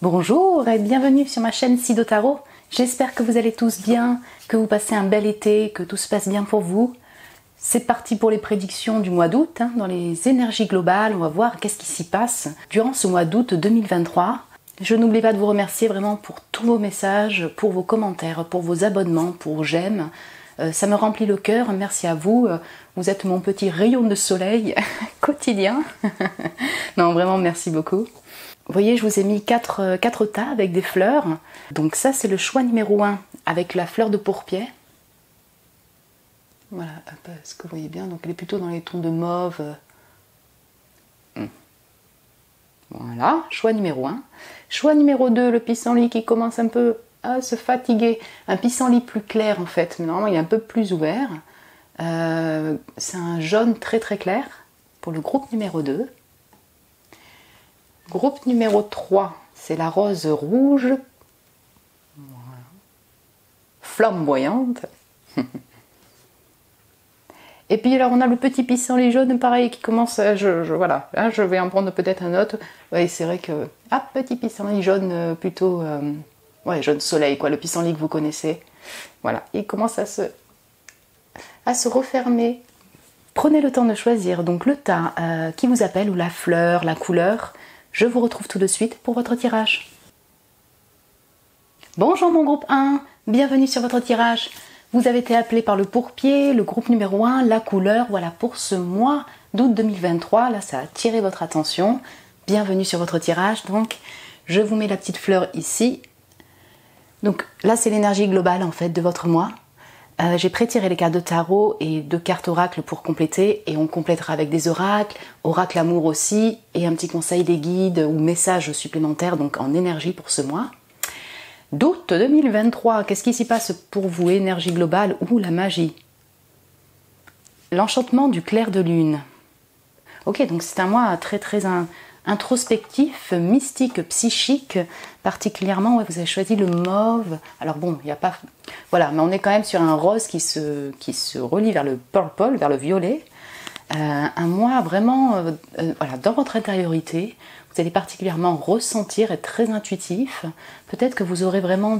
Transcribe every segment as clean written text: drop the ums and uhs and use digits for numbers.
Bonjour et bienvenue sur ma chaîne Sido Tarot. J'espère que vous allez tous bien, que vous passez un bel été, que tout se passe bien pour vous. C'est parti pour les prédictions du mois d'août. Dans les énergies globales, on va voir qu'est-ce qui s'y passe durant ce mois d'août 2023. Je n'oublie pas de vous remercier vraiment pour tous vos messages, pour vos commentaires, pour vos abonnements, pour j'aime. Ça me remplit le cœur, merci à vous. Vous êtes mon petit rayon de soleil quotidien. Non, vraiment, merci beaucoup. Vous voyez, je vous ai mis 4 tas avec des fleurs. Donc ça, c'est le choix numéro 1 avec la fleur de pourpier. Voilà, est-ce que vous voyez bien? Donc elle est plutôt dans les tons de mauve. Voilà, choix numéro 1. Choix numéro 2, le pissenlit qui commence un peu à se fatiguer. Un pissenlit plus clair en fait, mais normalement il est un peu plus ouvert. C'est un jaune très très clair pour le groupe numéro 2. Groupe numéro 3, c'est la rose rouge. Voilà. Flamboyante. Et puis alors on a le petit pissenlit jaune pareil qui commence, voilà, hein, je vais en prendre peut-être un autre. Ouais, c'est vrai que, petit pissenlit jaune plutôt, ouais, jaune soleil quoi, le pissenlit que vous connaissez. Voilà, il commence à se refermer. Prenez le temps de choisir donc le tas qui vous appelle ou la fleur, la couleur. Je vous retrouve tout de suite pour votre tirage. Bonjour mon groupe 1, bienvenue sur votre tirage. Vous avez été appelé par le pourpier, le groupe numéro 1, la couleur, voilà pour ce mois d'août 2023. Là, ça a attiré votre attention. Bienvenue sur votre tirage. Donc, je vous mets la petite fleur ici. Donc là, c'est l'énergie globale en fait de votre mois. J'ai pré-tiré les cartes de tarot et 2 cartes oracles pour compléter. Et on complétera avec des oracles, oracle amour aussi, et un petit conseil des guides ou messages supplémentaires donc en énergie pour ce mois. D'août 2023, qu'est-ce qui s'y passe pour vous, énergie globale ou la magie? L'enchantement du clair de lune. Ok, donc c'est un mois très très introspectif, mystique, psychique, particulièrement, ouais, vous avez choisi le mauve. Alors bon, il n'y a pas... Voilà, mais on est quand même sur un rose qui se relie vers le purple, vers le violet. Un mois vraiment, voilà, dans votre intériorité, vous allez particulièrement ressentir, être très intuitif. Peut-être que vous aurez vraiment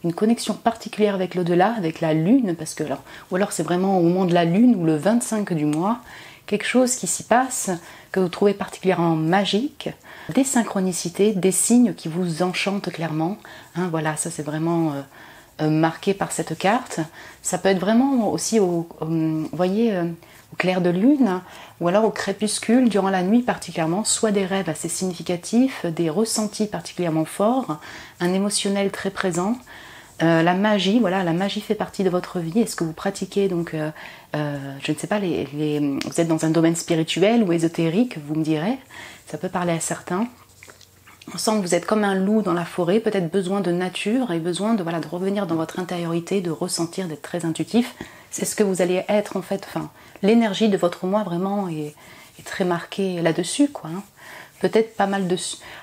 une connexion particulière avec l'au-delà, avec la lune, parce que ou alors c'est vraiment au moment de la lune ou le 25 du mois, quelque chose qui s'y passe que vous trouvez particulièrement magique, des synchronicités, des signes qui vous enchantent clairement. Hein, voilà, ça c'est vraiment marqué par cette carte. Ça peut être vraiment aussi vous voyez, au clair de lune, ou alors au crépuscule, durant la nuit particulièrement, soit des rêves assez significatifs, des ressentis particulièrement forts, un émotionnel très présent. La magie, voilà, la magie fait partie de votre vie. Est-ce que vous pratiquez donc, je ne sais pas, vous êtes dans un domaine spirituel ou ésotérique, vous me direz, ça peut parler à certains. On sent que vous êtes comme un loup dans la forêt, peut-être besoin de nature et besoin de, voilà, de revenir dans votre intériorité, de ressentir, d'être très intuitif. C'est ce que vous allez être en fait, enfin, l'énergie de votre moi vraiment est très marquée là-dessus, quoi. Hein. Peut-être pas mal de...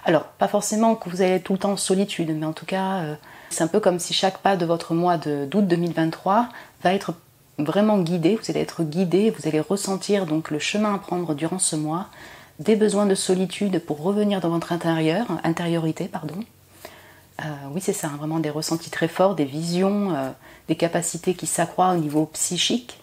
Alors, pas forcément que vous allez être tout le temps en solitude, mais en tout cas, c'est un peu comme si chaque pas de votre mois d'août 2023 va être vraiment guidé, vous allez être guidé, vous allez ressentir donc le chemin à prendre durant ce mois, des besoins de solitude pour revenir dans votre intériorité, pardon. Oui, c'est ça, hein, vraiment des ressentis très forts, des visions, des capacités qui s'accroissent au niveau psychique.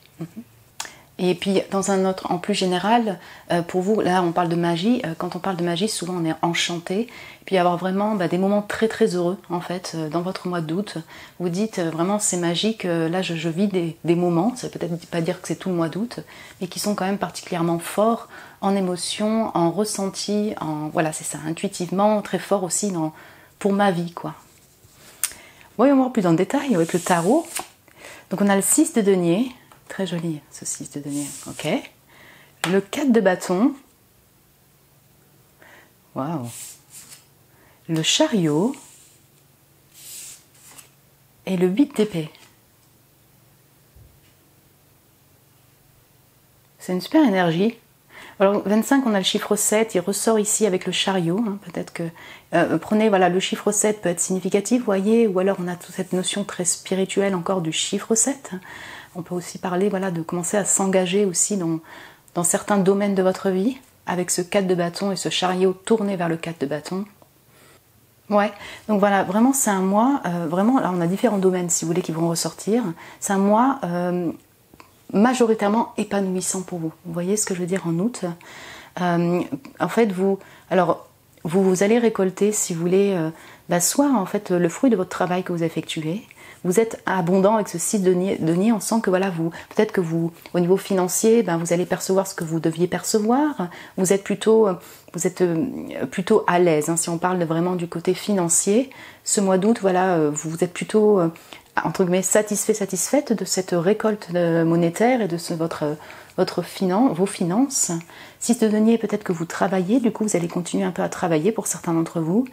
Et puis, dans un autre, en plus général, pour vous, là, on parle de magie. Quand on parle de magie, souvent, on est enchanté. Et puis, avoir vraiment des moments très, très heureux, en fait, dans votre mois d'août. Vous dites, vraiment, c'est magique. Là, je vis des moments. Ça veut peut-être pas dire que c'est tout le mois d'août, mais qui sont quand même particulièrement forts en émotion, en ressenti, voilà, c'est ça, intuitivement, très fort aussi pour ma vie, quoi. Voyons voir plus en détail avec le tarot. Donc, on a le 6 de denier. Très joli ce 6 de denier, ok. Le 4 de bâton. Waouh. Le chariot. Et le 8 d'épée. C'est une super énergie. Alors 25, on a le chiffre 7, il ressort ici avec le chariot. Hein, peut-être que... prenez, voilà, le chiffre 7 peut être significatif, vous voyez, ou alors on a toute cette notion très spirituelle encore du chiffre 7. On peut aussi parler, voilà, de commencer à s'engager aussi dans certains domaines de votre vie, avec ce 4 de bâton et ce chariot tourné vers le 4 de bâton. Ouais, donc voilà, vraiment c'est un mois, vraiment, là on a différents domaines si vous voulez qui vont ressortir. C'est un mois majoritairement épanouissant pour vous. Vous voyez ce que je veux dire en août. En fait, vous allez récolter, si vous voulez, soit en fait le fruit de votre travail que vous effectuez. Vous êtes abondant avec ce 6 de denier, on sent que voilà, peut-être que vous, au niveau financier, vous allez percevoir ce que vous deviez percevoir. Vous êtes plutôt à l'aise, hein, si on parle vraiment du côté financier. Ce mois d'août, voilà, vous êtes plutôt entre guillemets satisfaite de cette récolte monétaire et de vos finances. 6 de denier, peut-être que vous travaillez, du coup vous allez continuer un peu à travailler pour certains d'entre vous,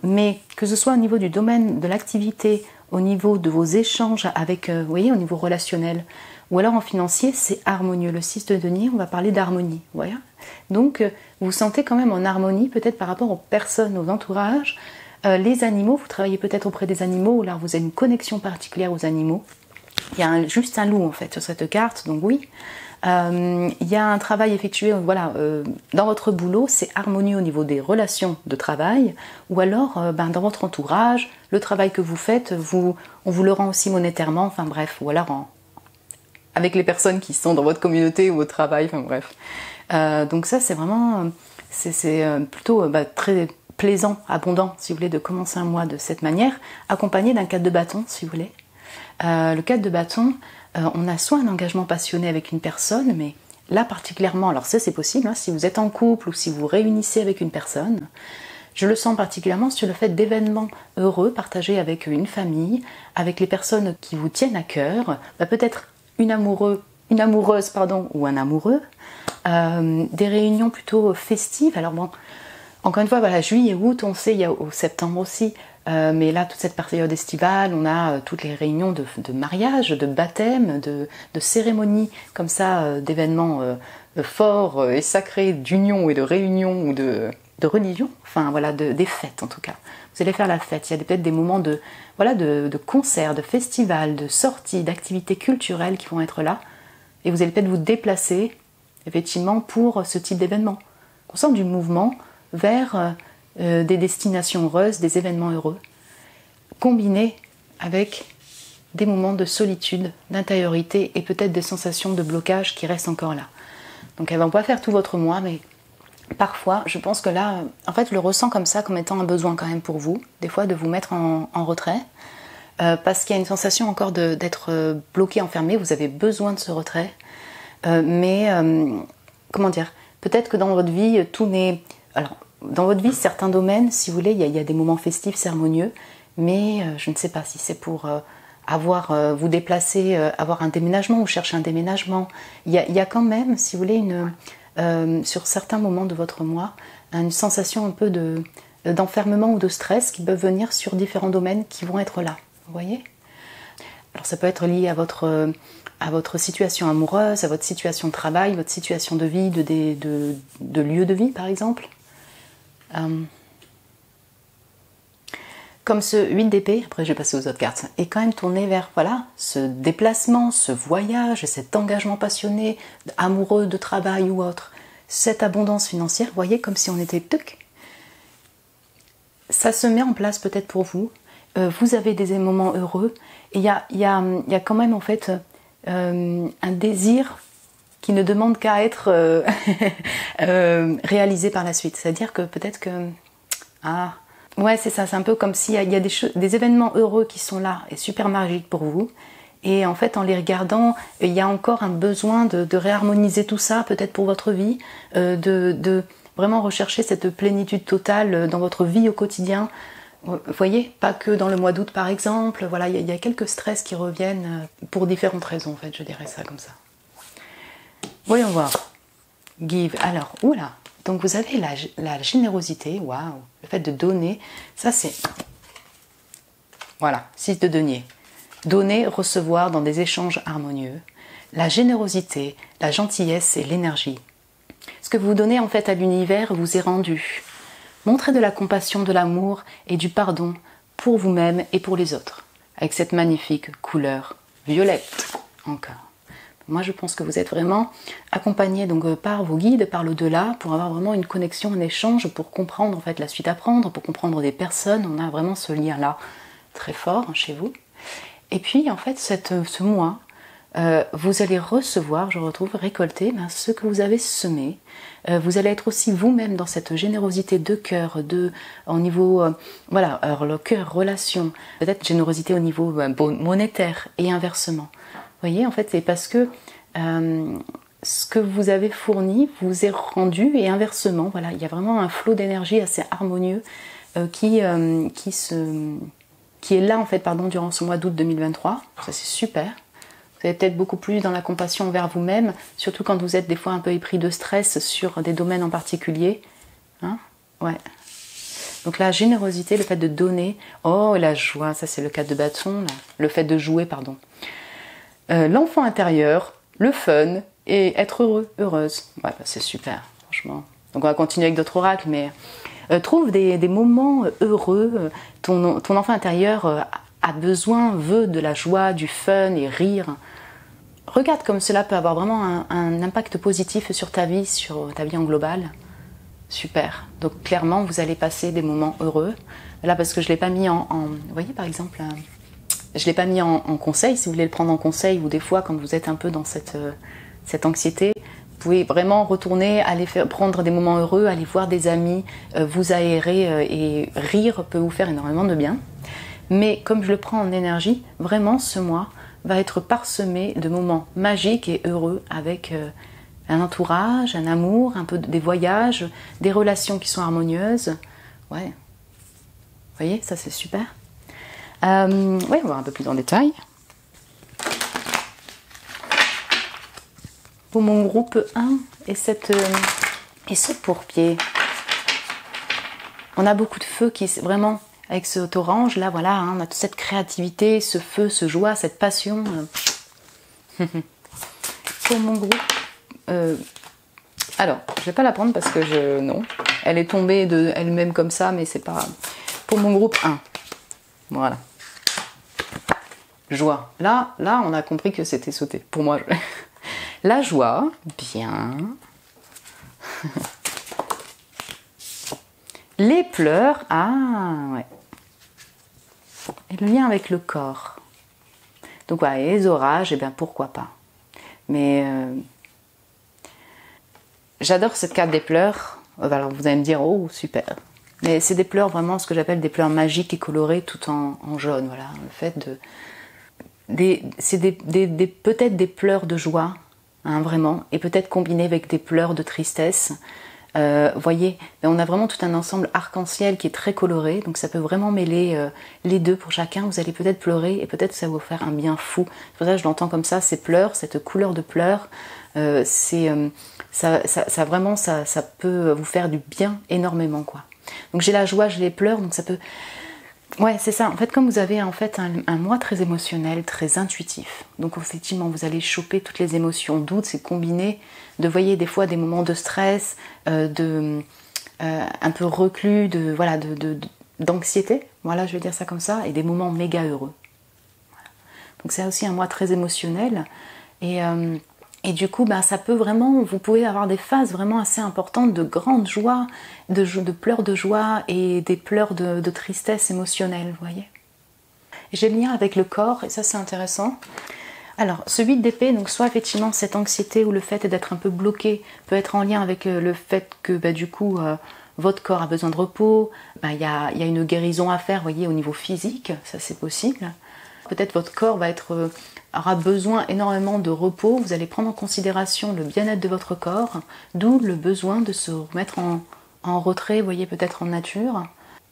mais que ce soit au niveau du domaine de l'activité, au niveau de vos échanges avec, vous voyez, au niveau relationnel, ou alors en financier, c'est harmonieux. Le 6 de denier, on va parler d'harmonie, voilà. Donc vous vous sentez quand même en harmonie, peut-être par rapport aux personnes, aux entourages. Les animaux, vous travaillez peut-être auprès des animaux, ou alors vous avez une connexion particulière aux animaux. Il y a juste un loup en fait sur cette carte, donc oui. Il y a un travail effectué, voilà, dans votre boulot, c'est harmonieux au niveau des relations de travail, ou alors dans votre entourage, le travail que vous faites, on vous le rend aussi monétairement, enfin bref, ou alors avec les personnes qui sont dans votre communauté ou au travail, enfin bref. Donc ça c'est vraiment, c'est plutôt très plaisant, abondant, si vous voulez, de commencer un mois de cette manière, accompagné d'un 4 de bâton, si vous voulez. Le 4 de bâton, on a soit un engagement passionné avec une personne, mais là particulièrement, alors ça c'est possible, hein, si vous êtes en couple ou si vous réunissez avec une personne, je le sens particulièrement sur le fait d'événements heureux partagés avec une famille, avec les personnes qui vous tiennent à cœur, peut-être une amoureuse ou un amoureux, des réunions plutôt festives. Alors bon, encore une fois, voilà, juillet, août, on sait, il y a au septembre aussi, mais là, toute cette période estivale, on a toutes les réunions de mariage, de baptême, de cérémonies comme ça, d'événements forts et sacrés, d'union et de réunion ou de religion, enfin voilà, des fêtes en tout cas. Vous allez faire la fête, il y a peut-être des moments de concerts, de festivals, de sorties, d'activités culturelles qui vont être là, et vous allez peut-être vous déplacer, effectivement, pour ce type d'événement. On sent du mouvement vers des destinations heureuses, des événements heureux, combinés avec des moments de solitude, d'intériorité et peut-être des sensations de blocage qui restent encore là. Donc elles ne vont pas faire tout votre mois, mais parfois, je pense que là, en fait, je le ressens comme ça, comme étant un besoin quand même pour vous, des fois de vous mettre en retrait, parce qu'il y a une sensation encore d'être bloqué, enfermé, vous avez besoin de ce retrait, mais comment dire, peut-être que dans votre vie, tout n'est... Alors, dans votre vie, certains domaines, si vous voulez, il y a des moments festifs, cérémonieux, mais je ne sais pas si c'est pour vous déplacer, avoir un déménagement ou chercher un déménagement. Il y a quand même, si vous voulez, sur certains moments de votre mois, une sensation un peu d'enfermement ou de stress qui peuvent venir sur différents domaines qui vont être là. Vous voyez ? Alors ça peut être lié à votre situation amoureuse, à votre situation de travail, votre situation de vie, de lieu de vie par exemple. Comme ce 8 d'épée, après je vais passer aux autres cartes, est quand même tourné vers voilà, ce déplacement, ce voyage, cet engagement passionné, amoureux de travail ou autre, cette abondance financière, vous voyez, comme si on était tuc. Ça se met en place peut-être pour vous, vous avez des moments heureux, et il y a quand même en fait un désir qui ne demande qu'à être réalisé par la suite. C'est-à-dire que peut-être que... ouais, c'est ça, c'est un peu comme s'il y a des événements heureux qui sont là et super magiques pour vous. Et en fait, en les regardant, il y a encore un besoin de réharmoniser tout ça, peut-être pour votre vie, de vraiment rechercher cette plénitude totale dans votre vie au quotidien. Vous voyez, pas que dans le mois d'août par exemple. Voilà, il y a quelques stress qui reviennent pour différentes raisons, en fait, je dirais ça comme ça. Voyons voir. Give. Alors, oula. Donc vous avez la générosité, waouh, le fait de donner, ça c'est... Voilà, 6 de denier. Donner, recevoir dans des échanges harmonieux. La générosité, la gentillesse et l'énergie. Ce que vous donnez en fait à l'univers vous est rendu. Montrez de la compassion, de l'amour et du pardon pour vous-même et pour les autres. Avec cette magnifique couleur violette, encore. Moi, je pense que vous êtes vraiment accompagné donc par vos guides, par l'au-delà, pour avoir vraiment une connexion, un échange, pour comprendre en fait la suite à prendre, pour comprendre des personnes. On a vraiment ce lien-là très fort chez vous. Et puis, en fait, ce mois, vous allez recevoir, je retrouve, récolter ce que vous avez semé. Vous allez être aussi vous-même dans cette générosité de cœur, au niveau, voilà, alors le cœur, relation, peut-être générosité au niveau monétaire et inversement. Vous voyez, en fait, c'est parce que ce que vous avez fourni vous est rendu et inversement. Voilà, il y a vraiment un flot d'énergie assez harmonieux qui est là, en fait, pardon, durant ce mois d'août 2023. Ça, c'est super. Vous êtes peut-être beaucoup plus dans la compassion envers vous-même, surtout quand vous êtes des fois un peu épris de stress sur des domaines en particulier. Hein? Ouais. Donc la générosité, le fait de donner, oh la joie, ça c'est le 4 de bâton, là. Le fait de jouer, pardon. L'enfant intérieur, le fun et être heureux, heureuse. Ouais, c'est super, franchement. Donc on va continuer avec d'autres oracles, mais trouve des moments heureux. Ton enfant intérieur a besoin, veut de la joie, du fun et rire. Regarde comme cela peut avoir vraiment un impact positif sur ta vie en global. Super. Donc clairement, vous allez passer des moments heureux. Là, parce que je ne l'ai pas mis vous voyez, par exemple, je ne l'ai pas mis en conseil. Si vous voulez le prendre en conseil, ou des fois, quand vous êtes un peu dans cette anxiété, vous pouvez vraiment retourner, aller prendre des moments heureux, aller voir des amis, vous aérer et rire peut vous faire énormément de bien. Mais comme je le prends en énergie, vraiment ce mois va être parsemé de moments magiques et heureux avec un entourage, un amour, un peu des voyages, des relations qui sont harmonieuses. Ouais. Vous voyez, ça c'est super. Ouais, on va voir un peu plus en détail. Pour mon groupe 1 et ce pourpier, on a beaucoup de feu qui vraiment, avec cet orange là, voilà, hein, on a toute cette créativité, ce feu, ce joie, cette passion. Pour mon groupe, alors, je vais pas la prendre parce que non, elle est tombée de elle-même comme ça, mais c'est pas pour mon groupe 1. Voilà. Joie. Là, on a compris que c'était sauté. Pour moi, la joie, bien. Les pleurs, ah ouais. Et le lien avec le corps. Donc voilà, et les orages, eh bien pourquoi pas. Mais j'adore cette carte des pleurs. Alors vous allez me dire, oh super. Mais c'est des pleurs vraiment, ce que j'appelle des pleurs magiques et colorées, tout en jaune. Voilà, le fait de... c'est peut-être des pleurs de joie, hein, vraiment, et peut-être combinés avec des pleurs de tristesse. Voyez, on a vraiment tout un ensemble arc-en-ciel qui est très coloré, donc ça peut vraiment mêler les deux pour chacun. Vous allez peut-être pleurer et peut-être ça va vous faire un bien fou. C'est pour ça que je l'entends comme ça, ces pleurs, cette couleur de pleurs, ça peut vous faire du bien énormément, quoi. Donc j'ai la joie, j'ai les pleurs, donc ça peut... Ouais, c'est ça. En fait, comme vous avez en fait un mois très émotionnel, très intuitif, donc effectivement, vous allez choper toutes les émotions. Doute, c'est combiné de, voyez, des fois des moments de stress, un peu reclus, d'anxiété. Voilà, je vais dire ça comme ça, et des moments méga heureux. Voilà. Donc c'est aussi un mois très émotionnel, et du coup, ça peut vraiment, vous pouvez avoir des phases vraiment assez importantes de grande joie, de pleurs de joie et des pleurs de tristesse émotionnelle, vous voyez. J'ai le lien avec le corps, et ça c'est intéressant. Alors, ce 8 d'épée, donc soit effectivement cette anxiété ou le fait d'être un peu bloqué peut être en lien avec le fait que du coup votre corps a besoin de repos, y a une guérison à faire, vous voyez, au niveau physique, ça c'est possible. Peut-être votre corps aura besoin énormément de repos, vous allez prendre en considération le bien-être de votre corps, d'où le besoin de se remettre en retrait, vous voyez, peut-être en nature.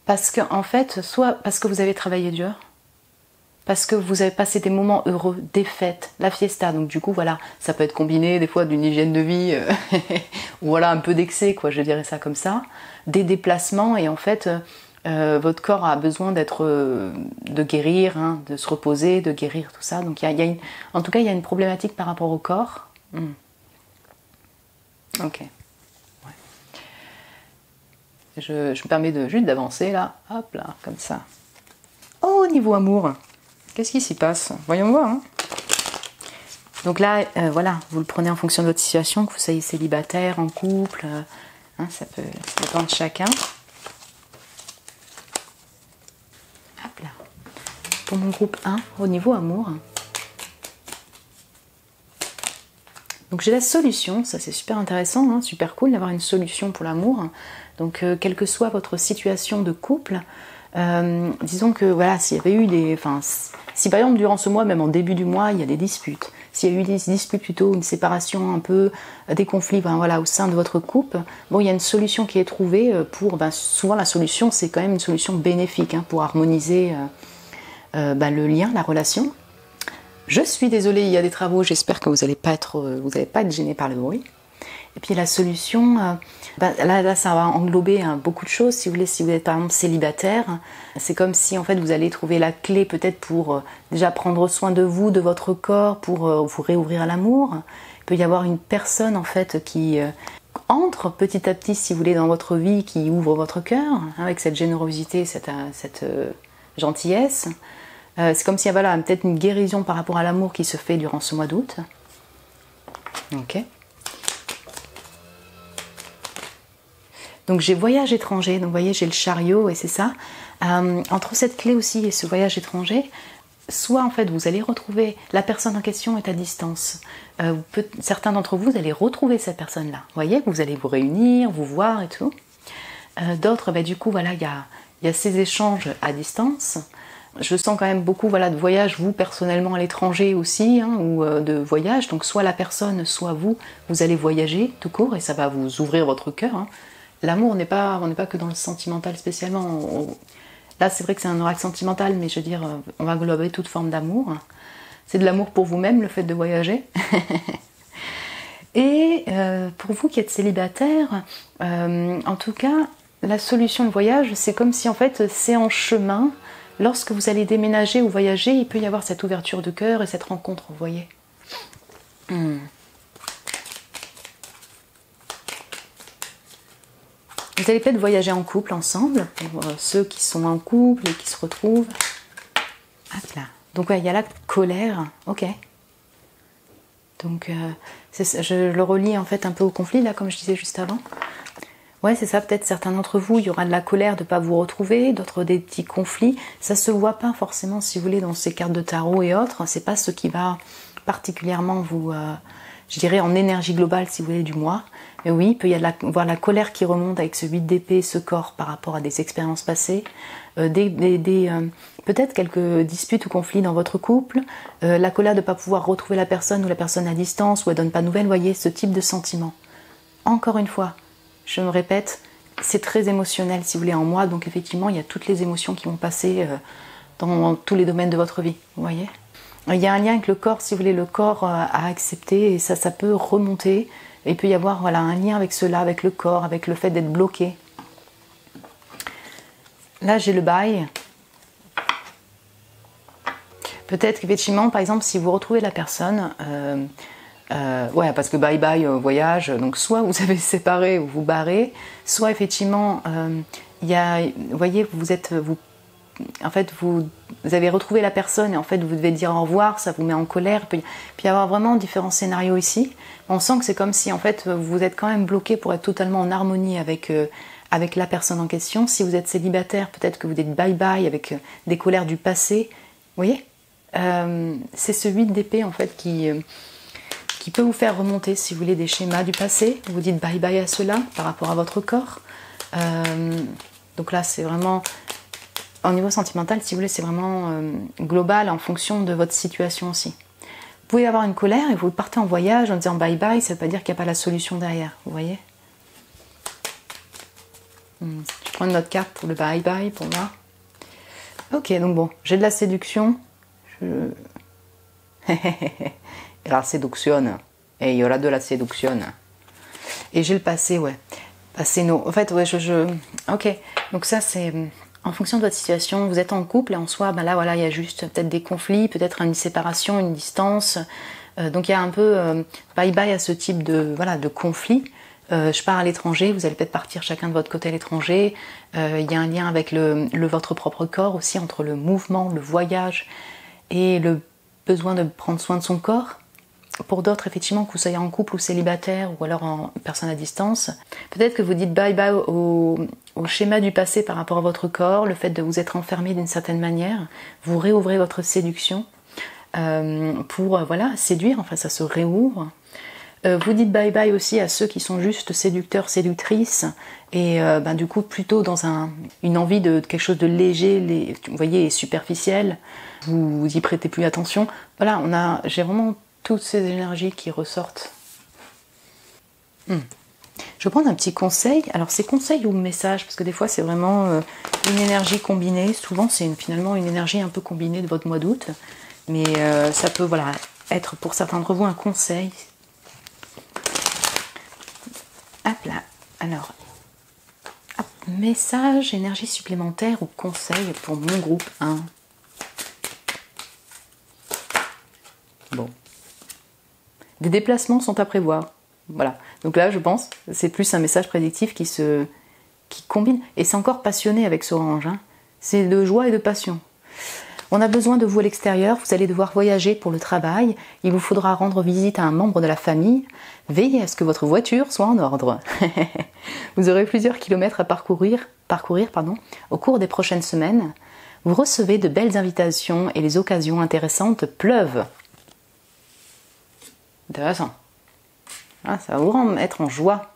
Parce que, en fait, soit parce que vous avez travaillé dur, parce que vous avez passé des moments heureux, des fêtes, la fiesta, donc du coup, voilà, ça peut être combiné des fois d'une hygiène de vie, ou voilà, un peu d'excès, quoi, je dirais ça comme ça, des déplacements, et en fait... votre corps a besoin de guérir, hein, de se reposer, de guérir, tout ça. Donc en tout cas, il y a une problématique par rapport au corps. Ok. Ouais. Je me permets juste d'avancer là, hop là, comme ça. Oh, niveau amour, qu'est-ce qui s'y passe? Voyons voir. Hein. Donc là, voilà, vous le prenez en fonction de votre situation, que vous soyez célibataire, en couple, hein, ça peut dépendre de chacun. Hop là. Pour mon groupe 1, au niveau amour. Donc j'ai la solution, ça c'est super intéressant, hein, super cool d'avoir une solution pour l'amour. Donc quelle que soit votre situation de couple, disons que voilà, s'il y avait eu des... Enfin, si par exemple durant ce mois, même en début du mois, il y a des disputes, s'il y a eu des disputes plutôt, une séparation un peu, des conflits voilà, au sein de votre couple, bon, il y a une solution qui est trouvée pour... souvent la solution c'est quand même une solution bénéfique hein, pour harmoniser le lien, la relation. Je suis désolée, il y a des travaux, j'espère que vous n'allez pas être gêné par le bruit. Et puis la solution, là ça va englober beaucoup de choses. Si vous voulez, si vous êtes par exemple célibataire, c'est comme si en fait vous allez trouver la clé peut-être pour déjà prendre soin de vous, de votre corps, pour vous réouvrir à l'amour. Il peut y avoir une personne en fait qui entre petit à petit, si vous voulez, dans votre vie, qui ouvre votre cœur, hein, avec cette générosité, cette gentillesse. C'est comme s'il y avait voilà, peut-être une guérison par rapport à l'amour qui se fait durant ce mois d'août. Ok. Donc j'ai voyage étranger, donc vous voyez j'ai le chariot et c'est ça. Entre cette clé aussi et ce voyage étranger, soit en fait vous allez retrouver, la personne en question est à distance. Certains d'entre vous allez retrouver cette personne-là. Vous voyez, vous allez vous réunir, vous voir et tout. D'autres, du coup voilà, il y a ces échanges à distance. Je sens quand même beaucoup voilà, de voyages, vous personnellement à l'étranger aussi, hein, ou de voyage. Donc soit la personne, soit vous allez voyager tout court et ça va vous ouvrir votre cœur. Hein. L'amour, on n'est pas que dans le sentimental spécialement. Là, c'est vrai que c'est un oracle sentimental, mais je veux dire, on va englober toute forme d'amour. C'est de l'amour pour vous-même, le fait de voyager. Et pour vous qui êtes célibataire, en tout cas, la solution de voyage, c'est comme si en fait c'est en chemin. Lorsque vous allez déménager ou voyager, il peut y avoir cette ouverture de cœur et cette rencontre, vous voyez. Vous allez peut-être voyager en couple ensemble, pour ceux qui sont en couple et qui se retrouvent. Hop là. Donc il y a la colère, ok. Donc je le relie en fait un peu au conflit, là, comme je disais juste avant. Ouais, c'est ça, peut-être certains d'entre vous, il y aura de la colère de ne pas vous retrouver, d'autres des petits conflits. Ça se voit pas forcément, si vous voulez, dans ces cartes de tarot et autres. C'est pas ce qui va particulièrement vous, je dirais, en énergie globale, si vous voulez, du mois. Mais oui, il peut y avoir la colère qui remonte avec ce 8 d'épée, ce corps par rapport à des expériences passées. Peut-être quelques disputes ou conflits dans votre couple. La colère de ne pas pouvoir retrouver la personne ou la personne à distance ou elle donne pas de nouvelles. Vous voyez, ce type de sentiment. Encore une fois, je me répète, c'est très émotionnel si vous voulez en moi, donc effectivement il y a toutes les émotions qui vont passer dans tous les domaines de votre vie, vous voyez. Il y a un lien avec le corps, si vous voulez, le corps à accepter et ça peut remonter. Et il peut y avoir voilà, un lien avec cela, avec le corps, avec le fait d'être bloqué. Là j'ai le bail. Peut-être qu'effectivement, par exemple, si vous retrouvez la personne... ouais, parce que bye bye voyage, donc soit vous avez séparé ou vous barrez, soit effectivement, vous voyez, vous avez retrouvé la personne et en fait vous devez dire au revoir, ça vous met en colère. Il peut y avoir vraiment différents scénarios ici. On sent que c'est comme si en fait vous êtes quand même bloqué pour être totalement en harmonie avec la personne en question. Si vous êtes célibataire, peut-être que vous êtes bye bye avec des colères du passé. Vous voyez, c'est ce 8 d'épée en fait qui peut vous faire remonter, si vous voulez, des schémas du passé. Vous dites bye bye à cela par rapport à votre corps. Donc là, c'est vraiment, au niveau sentimental, si vous voulez, c'est vraiment global en fonction de votre situation aussi. Vous pouvez avoir une colère et vous partez en voyage en disant bye bye, ça ne veut pas dire qu'il n'y a pas la solution derrière, vous voyez. Je prends une autre carte pour le bye bye pour moi. Ok, donc bon, j'ai de la séduction. La séduction, et il y aura de la séduction. Et j'ai le passé, ouais. Passé, non. En fait, ouais, ok, donc ça, c'est en fonction de votre situation. Vous êtes en couple et en soi, là, voilà, il y a juste peut-être des conflits, peut-être une séparation, une distance. Donc il y a un peu bye-bye à ce type de conflit. Je pars à l'étranger, vous allez peut-être partir chacun de votre côté à l'étranger. Il y a un lien avec votre propre corps aussi, entre le mouvement, le voyage et le besoin de prendre soin de son corps. pour d'autres, effectivement, que vous soyez en couple ou célibataire ou alors en personne à distance, peut-être que vous dites bye bye au schéma du passé par rapport à votre corps, le fait de vous être enfermé d'une certaine manière, vous réouvrez votre séduction pour voilà, séduire, enfin ça se réouvre. Vous dites bye bye aussi à ceux qui sont juste séducteurs, séductrices et du coup plutôt dans une envie de quelque chose de léger, vous voyez, et superficiel. Vous y prêtez plus attention. Voilà, j'ai vraiment toutes ces énergies qui ressortent. Je vais prendre un petit conseil. Alors c'est conseil ou message, parce que des fois c'est vraiment une énergie combinée. Souvent c'est finalement une énergie un peu combinée de votre mois d'août. Mais ça peut voilà, être pour certains d'entre vous un conseil. Hop là. Alors, hop, message, énergie supplémentaire ou conseil pour mon groupe 1. Bon. Des déplacements sont à prévoir. Voilà. Donc là, je pense, c'est plus un message prédictif qui combine. Et c'est encore passionné avec ce orange. Hein. C'est de joie et de passion. On a besoin de vous à l'extérieur. Vous allez devoir voyager pour le travail. Il vous faudra rendre visite à un membre de la famille. Veillez à ce que votre voiture soit en ordre. Vous aurez plusieurs kilomètres à parcourir au cours des prochaines semaines. Vous recevez de belles invitations et les occasions intéressantes pleuvent. Intéressant. Ah, ça va vous mettre en joie.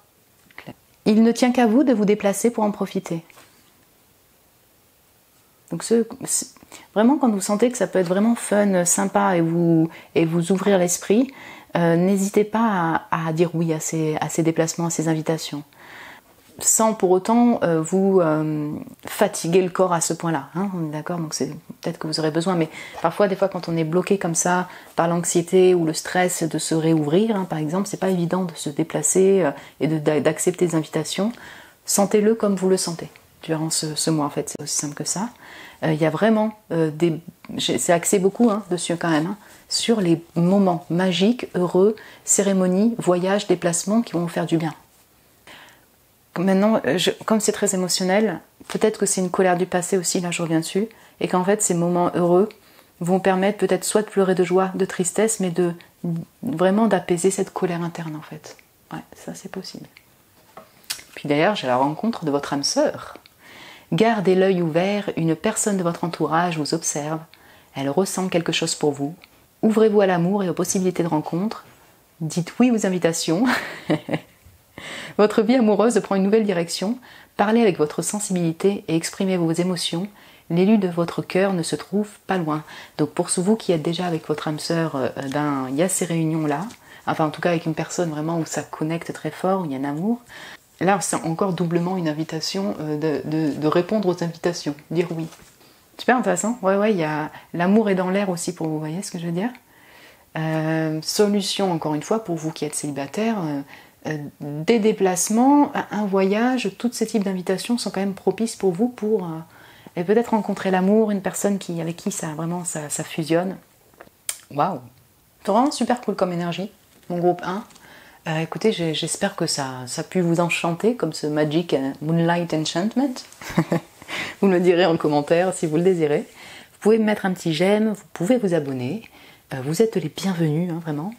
Il ne tient qu'à vous de vous déplacer pour en profiter. Donc vraiment quand vous sentez que ça peut être vraiment fun, sympa et vous ouvrir l'esprit, n'hésitez pas à dire oui à ces déplacements, à ces invitations. Sans pour autant vous fatiguer le corps à ce point-là. Hein, on est d'accord, donc c'est peut-être que vous aurez besoin, mais parfois, des fois, quand on est bloqué comme ça par l'anxiété ou le stress de se réouvrir, hein, par exemple, c'est pas évident de se déplacer et d'accepter des invitations. Sentez-le comme vous le sentez durant ce mois, en fait, c'est aussi simple que ça. Il y a vraiment c'est axé beaucoup dessus quand même, sur les moments magiques, heureux, cérémonies, voyages, déplacements qui vont vous faire du bien. Maintenant, comme c'est très émotionnel, peut-être que c'est une colère du passé aussi, là je reviens dessus, et qu'en fait ces moments heureux vont permettre peut-être soit de pleurer de joie, de tristesse, mais vraiment d'apaiser cette colère interne en fait. Ouais, ça c'est possible. Puis d'ailleurs, j'ai la rencontre de votre âme sœur. Gardez l'œil ouvert, une personne de votre entourage vous observe, elle ressent quelque chose pour vous. Ouvrez-vous à l'amour et aux possibilités de rencontre. Dites oui aux invitations. Votre vie amoureuse prend une nouvelle direction. Parlez avec votre sensibilité et exprimez vos émotions. L'élu de votre cœur ne se trouve pas loin. Donc pour vous qui êtes déjà avec votre âme sœur, il y a ces réunions-là. Enfin en tout cas avec une personne vraiment où ça connecte très fort, où il y a un amour. Là c'est encore doublement une invitation de répondre aux invitations, dire oui. Super intéressant. Ouais, il y a l'amour est dans l'air aussi pour vous, vous voyez ce que je veux dire. Solution encore une fois pour vous qui êtes célibataire. Des déplacements, un voyage, tous ces types d'invitations sont quand même propices pour vous pour peut-être rencontrer l'amour, une personne avec qui ça fusionne. Waouh! C'est vraiment super cool comme énergie, mon groupe 1. Écoutez, j'espère que ça a pu vous enchanter comme ce Magic Moonlight Enchantment. Vous me le direz en commentaire si vous le désirez. Vous pouvez me mettre un petit j'aime, vous pouvez vous abonner. Vous êtes les bienvenus, vraiment.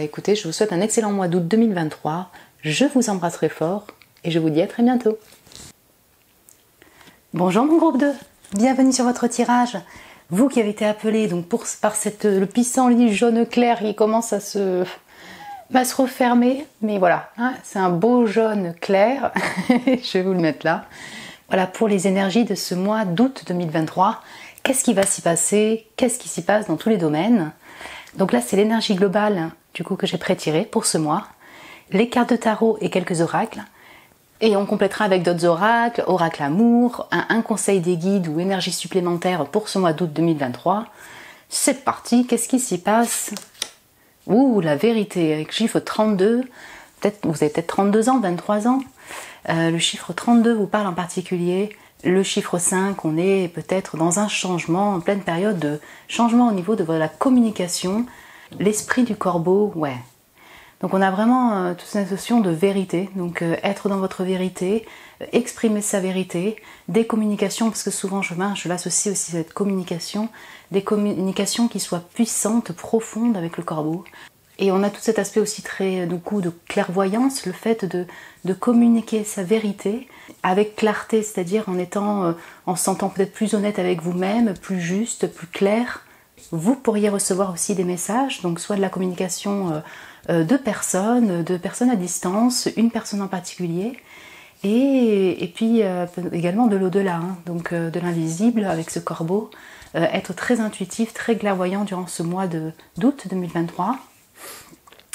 Écoutez, je vous souhaite un excellent mois d'août 2023. Je vous embrasserai fort et je vous dis à très bientôt. Bonjour mon groupe 2, bienvenue sur votre tirage. Vous qui avez été appelé donc par le pissenlit jaune clair qui commence à se refermer, mais voilà, c'est un beau jaune clair. Je vais vous le mettre là. Voilà pour les énergies de ce mois d'août 2023. Qu'est-ce qui va s'y passer? Qu'est-ce qui s'y passe dans tous les domaines? Donc là, c'est l'énergie globale du coup que j'ai pré-tirée pour ce mois. Les cartes de tarot et quelques oracles. Et on complétera avec d'autres oracles, oracle amour, un conseil des guides ou énergie supplémentaire pour ce mois d'août 2023. C'est parti, qu'est-ce qui s'y passe? Ouh, la vérité, avec chiffre 32. Vous avez peut-être 32 ans, 23 ans. Le chiffre 32 vous parle en particulier. Le chiffre 5, on est peut-être dans un changement, en pleine période de changement au niveau de la communication. L'esprit du corbeau, ouais. Donc on a vraiment toute cette notion de vérité, donc être dans votre vérité, exprimer sa vérité, des communications, parce que souvent je l'associe aussi à cette communication, des communications qui soient puissantes, profondes avec le corbeau. Et on a tout cet aspect aussi très du coup de clairvoyance, le fait de communiquer sa vérité avec clarté, c'est-à-dire en se sentant peut-être plus honnête avec vous-même, plus juste, plus clair. Vous pourriez recevoir aussi des messages, donc soit de la communication de personnes à distance, une personne en particulier, et puis également de l'au-delà, hein, donc de l'invisible avec ce corbeau, être très intuitif, très clairvoyant durant ce mois d'août 2023.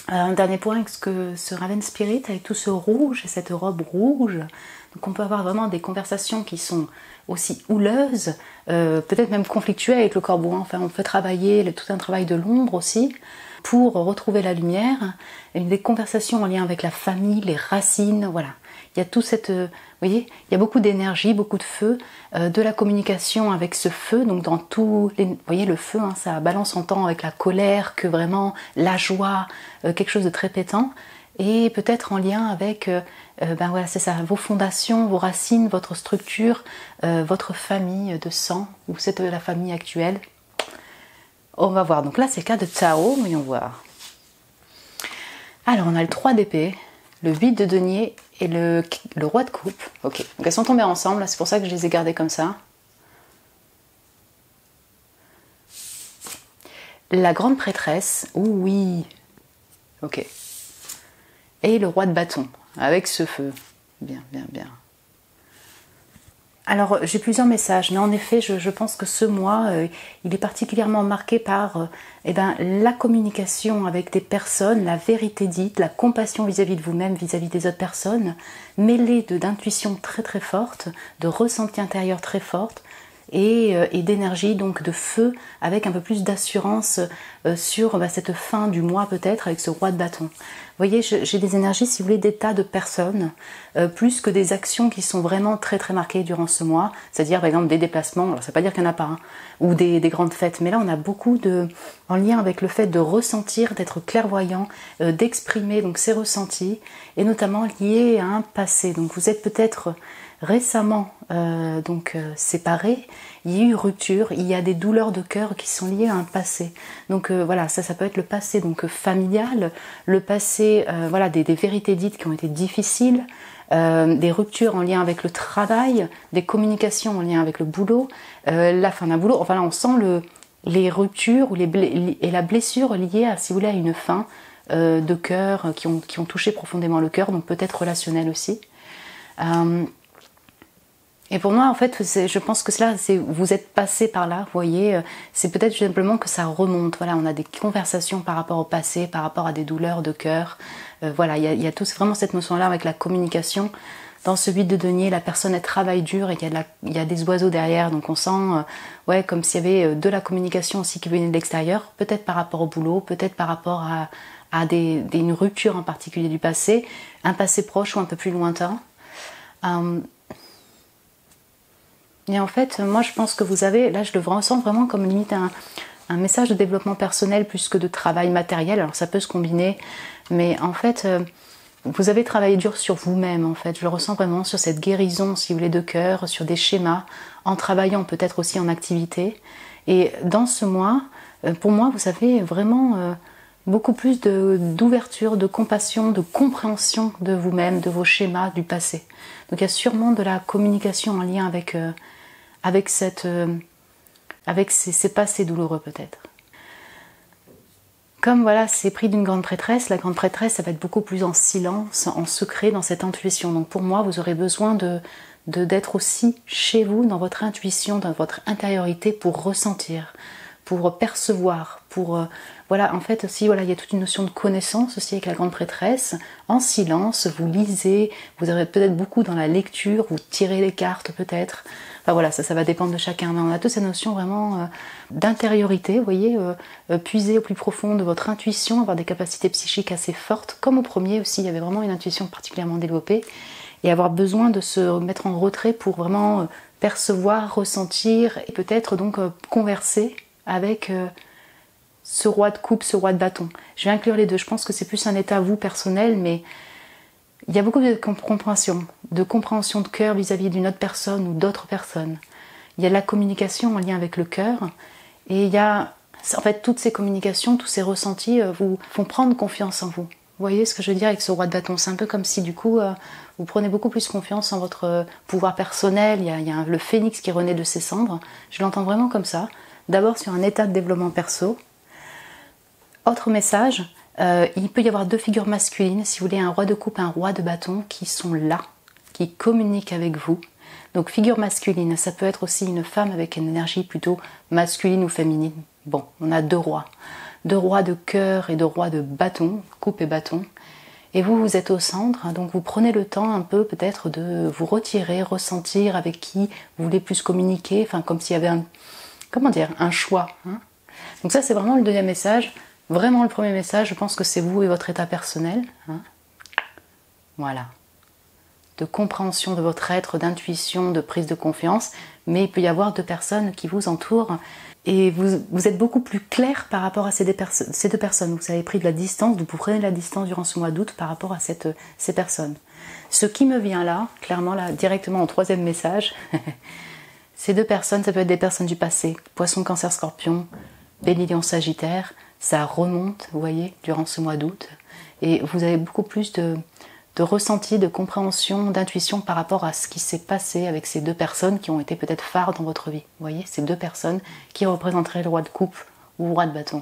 Un dernier point avec ce Raven Spirit, avec tout ce rouge et cette robe rouge, donc on peut avoir vraiment des conversations qui sont aussi houleuses, peut-être même conflictuelles avec le corbeau, hein. Enfin on peut travailler tout un travail de l'ombre aussi, pour retrouver la lumière, et des conversations en lien avec la famille, les racines, voilà. Il y a tout cette, vous voyez, il y a beaucoup d'énergie, beaucoup de feu, de la communication avec ce feu, donc dans tous les, vous voyez le feu, hein, ça balance en temps avec la colère, que vraiment la joie, quelque chose de très pétant, et peut-être en lien avec, ben voilà, c'est ça, vos fondations, vos racines, votre structure, votre famille de sang, ou c'est la famille actuelle. On va voir, donc là c'est le cas de Tao, voyons voir. Alors on a le 3 d'épée, le 8 de denier et le roi de coupe. Ok, donc elles sont tombées ensemble, c'est pour ça que je les ai gardées comme ça. La grande prêtresse, oui, ok. Et le roi de bâton, avec ce feu, bien, bien, bien. Alors j'ai plusieurs messages, mais en effet je pense que ce mois il est particulièrement marqué par la communication avec des personnes, la vérité dite, la compassion vis-à-vis de vous-même, vis-à-vis des autres personnes, mêlée d'intuition très très forte, de ressenti intérieur très forte et d'énergie, donc de feu, avec un peu plus d'assurance sur cette fin du mois peut-être avec ce roi de bâton. Vous voyez, j'ai des énergies, si vous voulez, d'état de personnes, plus que des actions qui sont vraiment très très marquées durant ce mois, c'est-à-dire par exemple des déplacements, alors ça ne veut pas dire qu'il n'y en a pas, hein, ou des grandes fêtes, mais là on a beaucoup en lien avec le fait de ressentir, d'être clairvoyant, d'exprimer donc ces ressentis, et notamment liés à un passé. Donc vous êtes peut-être récemment séparés, il y a eu rupture, il y a des douleurs de cœur qui sont liées à un passé. Donc voilà, ça peut être le passé donc familial, le passé des vérités dites qui ont été difficiles, des ruptures en lien avec le travail, des communications en lien avec le boulot, la fin d'un boulot. Enfin là, on sent les ruptures et la blessure liée à, si vous voulez, à une fin de cœur qui ont touché profondément le cœur, donc peut-être relationnel aussi. Et pour moi, en fait, je pense que vous êtes passé par là, vous voyez, c'est peut-être simplement que ça remonte. Voilà, on a des conversations par rapport au passé, par rapport à des douleurs de cœur. Voilà, il y a vraiment cette notion-là avec la communication. Dans ce 8 de denier, la personne, elle travaille dur et il y a des oiseaux derrière. Donc on sent comme s'il y avait de la communication aussi qui venait de l'extérieur, peut-être par rapport au boulot, peut-être par rapport à une rupture en particulier du passé, un passé proche ou un peu plus lointain. Et en fait, moi je pense que vous avez, là je le ressens vraiment comme limite un message de développement personnel plus que de travail matériel. Alors ça peut se combiner, mais en fait, vous avez travaillé dur sur vous-même en fait. Je le ressens vraiment sur cette guérison, si vous voulez, de cœur, sur des schémas, en travaillant peut-être aussi en activité. Et dans ce mois, pour moi, vous avez vraiment beaucoup plus d'ouverture, de compassion, de compréhension de vous-même, de vos schémas du passé. Donc il y a sûrement de la communication en lien avec ces passés douloureux peut-être. Comme voilà, c'est pris d'une grande prêtresse, la grande prêtresse, ça va être beaucoup plus en silence, en secret, dans cette intuition. Donc pour moi, vous aurez besoin d'être aussi chez vous, dans votre intuition, dans votre intériorité, pour ressentir, pour percevoir, en fait aussi, il y a toute une notion de connaissance aussi avec la grande prêtresse. En silence, vous lisez, vous aurez peut-être beaucoup dans la lecture, vous tirez les cartes peut-être. Enfin voilà, ça va dépendre de chacun, mais on a toute cette notion vraiment d'intériorité, vous voyez, puiser au plus profond de votre intuition, avoir des capacités psychiques assez fortes, comme au premier aussi, il y avait vraiment une intuition particulièrement développée, et avoir besoin de se mettre en retrait pour vraiment percevoir, ressentir, et peut-être donc converser avec ce roi de coupe, ce roi de bâton. Je vais inclure les deux. Je pense que c'est plus un état, vous, personnel, mais il y a beaucoup de compréhension de cœur vis-à-vis d'une autre personne ou d'autres personnes. Il y a de la communication en lien avec le cœur. Et il y a, en fait, toutes ces communications, tous ces ressentis vous font prendre confiance en vous. Vous voyez ce que je veux dire avec ce roi de bâton? C'est un peu comme si, du coup, vous prenez beaucoup plus confiance en votre pouvoir personnel. Il y a le phénix qui renaît de ses cendres. Je l'entends vraiment comme ça. D'abord sur un état de développement perso. Autre message, il peut y avoir deux figures masculines, si vous voulez, un roi de coupe, un roi de bâton, qui sont là, qui communiquent avec vous. Donc figure masculine, ça peut être aussi une femme avec une énergie plutôt masculine ou féminine. Bon, on a deux rois de cœur et deux rois de bâton, coupe et bâton. Et vous, vous êtes au centre, donc vous prenez le temps un peu peut-être de vous retirer, ressentir avec qui vous voulez plus communiquer, enfin comme s'il y avait un choix. Hein. Donc ça c'est vraiment le deuxième message. Vraiment le premier message, je pense que c'est vous et votre état personnel. Hein. Voilà. De compréhension de votre être, d'intuition, de prise de confiance, mais il peut y avoir deux personnes qui vous entourent et vous êtes beaucoup plus clair par rapport à ces deux personnes. Vous avez pris de la distance, vous prenez de la distance durant ce mois d'août par rapport à ces personnes. Ce qui me vient là, clairement là, directement au troisième message, ces deux personnes, ça peut être des personnes du passé, Poisson, Cancer, Scorpion, Bélier, Lion, Sagittaire, ça remonte, vous voyez, durant ce mois d'août, et vous avez beaucoup plus de ressenti, de compréhension, d'intuition par rapport à ce qui s'est passé avec ces deux personnes qui ont été peut-être phares dans votre vie. Vous voyez, ces deux personnes qui représenteraient le roi de coupe ou le roi de bâton.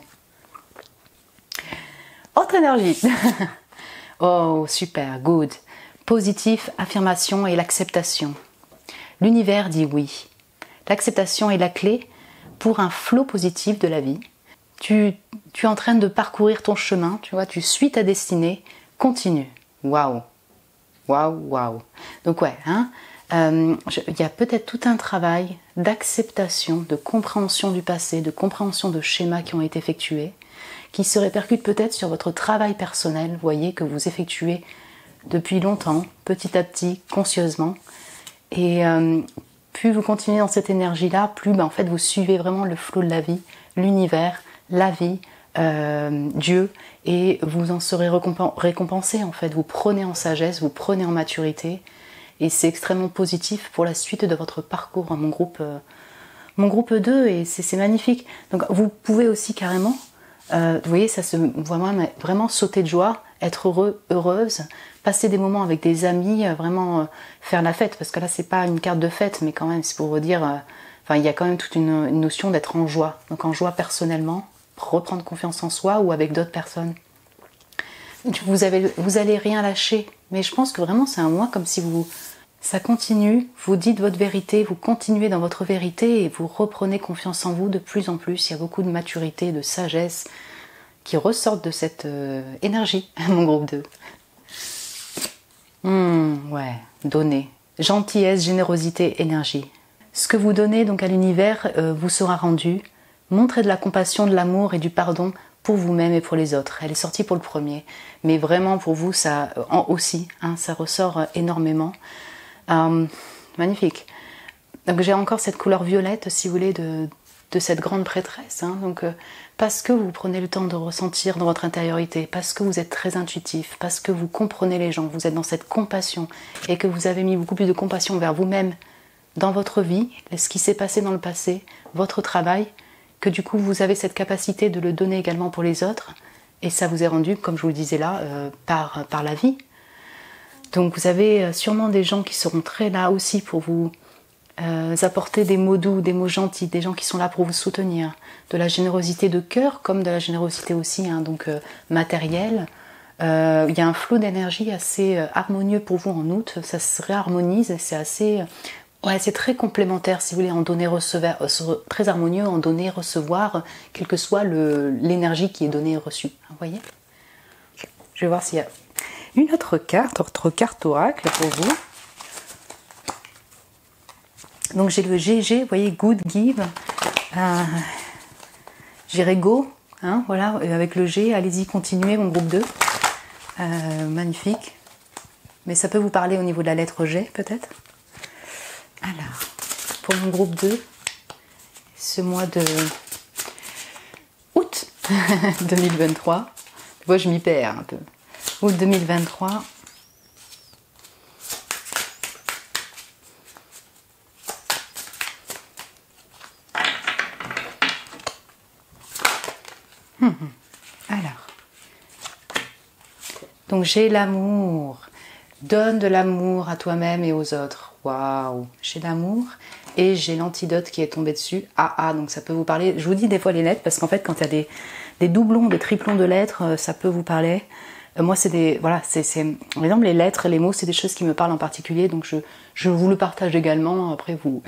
Autre énergie. Oh, super, good. Positif, affirmation et l'acceptation. L'univers dit oui. L'acceptation est la clé pour un flot positif de la vie. Tu es en train de parcourir ton chemin, tu vois, tu suis ta destinée, continue. Waouh, waouh, waouh. Donc ouais, hein, il y a peut-être tout un travail d'acceptation, de compréhension du passé, de compréhension de schémas qui ont été effectués, qui se répercutent peut-être sur votre travail personnel, vous voyez, que vous effectuez depuis longtemps, petit à petit, conscieusement. Et plus vous continuez dans cette énergie-là, plus en fait vous suivez vraiment le flot de la vie, l'univers, la vie, Dieu, et vous en serez récompensé en fait. Vous prenez en sagesse, vous prenez en maturité, et c'est extrêmement positif pour la suite de votre parcours. Mon groupe 2, et c'est magnifique. Donc vous pouvez aussi carrément, vous voyez, ça se voit vraiment sauter de joie, être heureux, heureuse, passer des moments avec des amis, vraiment faire la fête, parce que là c'est pas une carte de fête, mais quand même c'est pour vous dire, enfin il y a quand même toute une notion d'être en joie, donc en joie personnellement, reprendre confiance en soi ou avec d'autres personnes. Vous allez rien lâcher, mais je pense que vraiment c'est un mois comme si ça continue, vous dites votre vérité, vous continuez dans votre vérité et vous reprenez confiance en vous de plus en plus. Il y a beaucoup de maturité, de sagesse qui ressortent de cette énergie, mon groupe 2. Ouais, donner. Gentillesse, générosité, énergie. Ce que vous donnez donc à l'univers vous sera rendu. Montrez de la compassion, de l'amour et du pardon pour vous-même et pour les autres. Elle est sortie pour le premier, mais vraiment pour vous, ça aussi, hein, ça ressort énormément. Magnifique. Donc j'ai encore cette couleur violette, si vous voulez, de cette grande prêtresse. Hein, donc parce que vous prenez le temps de ressentir dans votre intériorité, parce que vous êtes très intuitif, parce que vous comprenez les gens, vous êtes dans cette compassion et que vous avez mis beaucoup plus de compassion vers vous-même dans votre vie, ce qui s'est passé dans le passé, votre travail, que du coup vous avez cette capacité de le donner également pour les autres, et ça vous est rendu, comme je vous le disais là, par la vie. Donc vous avez sûrement des gens qui seront très là aussi pour vous apporter des mots doux, des mots gentils, des gens qui sont là pour vous soutenir, de la générosité de cœur comme de la générosité aussi, hein, donc matérielle. Il y a un flot d'énergie assez harmonieux pour vous en août, ça se réharmonise, c'est assez... Ouais, c'est très complémentaire, si vous voulez, en donner-recevoir, très harmonieux, en donner-recevoir, quelle que soit l'énergie qui est donnée et reçue. Vous voyez ? Je vais voir s'il y a une autre carte oracle pour vous. Donc j'ai le GG, vous voyez, Good Give. J'irai Go, hein, voilà, avec le G, allez-y, continuez, mon groupe 2. Magnifique. Mais ça peut vous parler au niveau de la lettre G, peut-être. Alors, pour mon groupe 2, ce mois de août, 2023. Moi, je m'y perds un peu. Août 2023. Alors. Donc, j'ai l'amour. Donne de l'amour à toi-même et aux autres. Waouh! J'ai l'amour. Et j'ai l'antidote qui est tombé dessus. Donc ça peut vous parler. Je vous dis des fois les lettres parce qu'en fait, quand il y a des doublons, des triplons de lettres, ça peut vous parler. Moi, c'est des. Voilà, c'est. Par exemple, les lettres, les mots, c'est des choses qui me parlent en particulier. Donc je vous le partage également. Après, vous.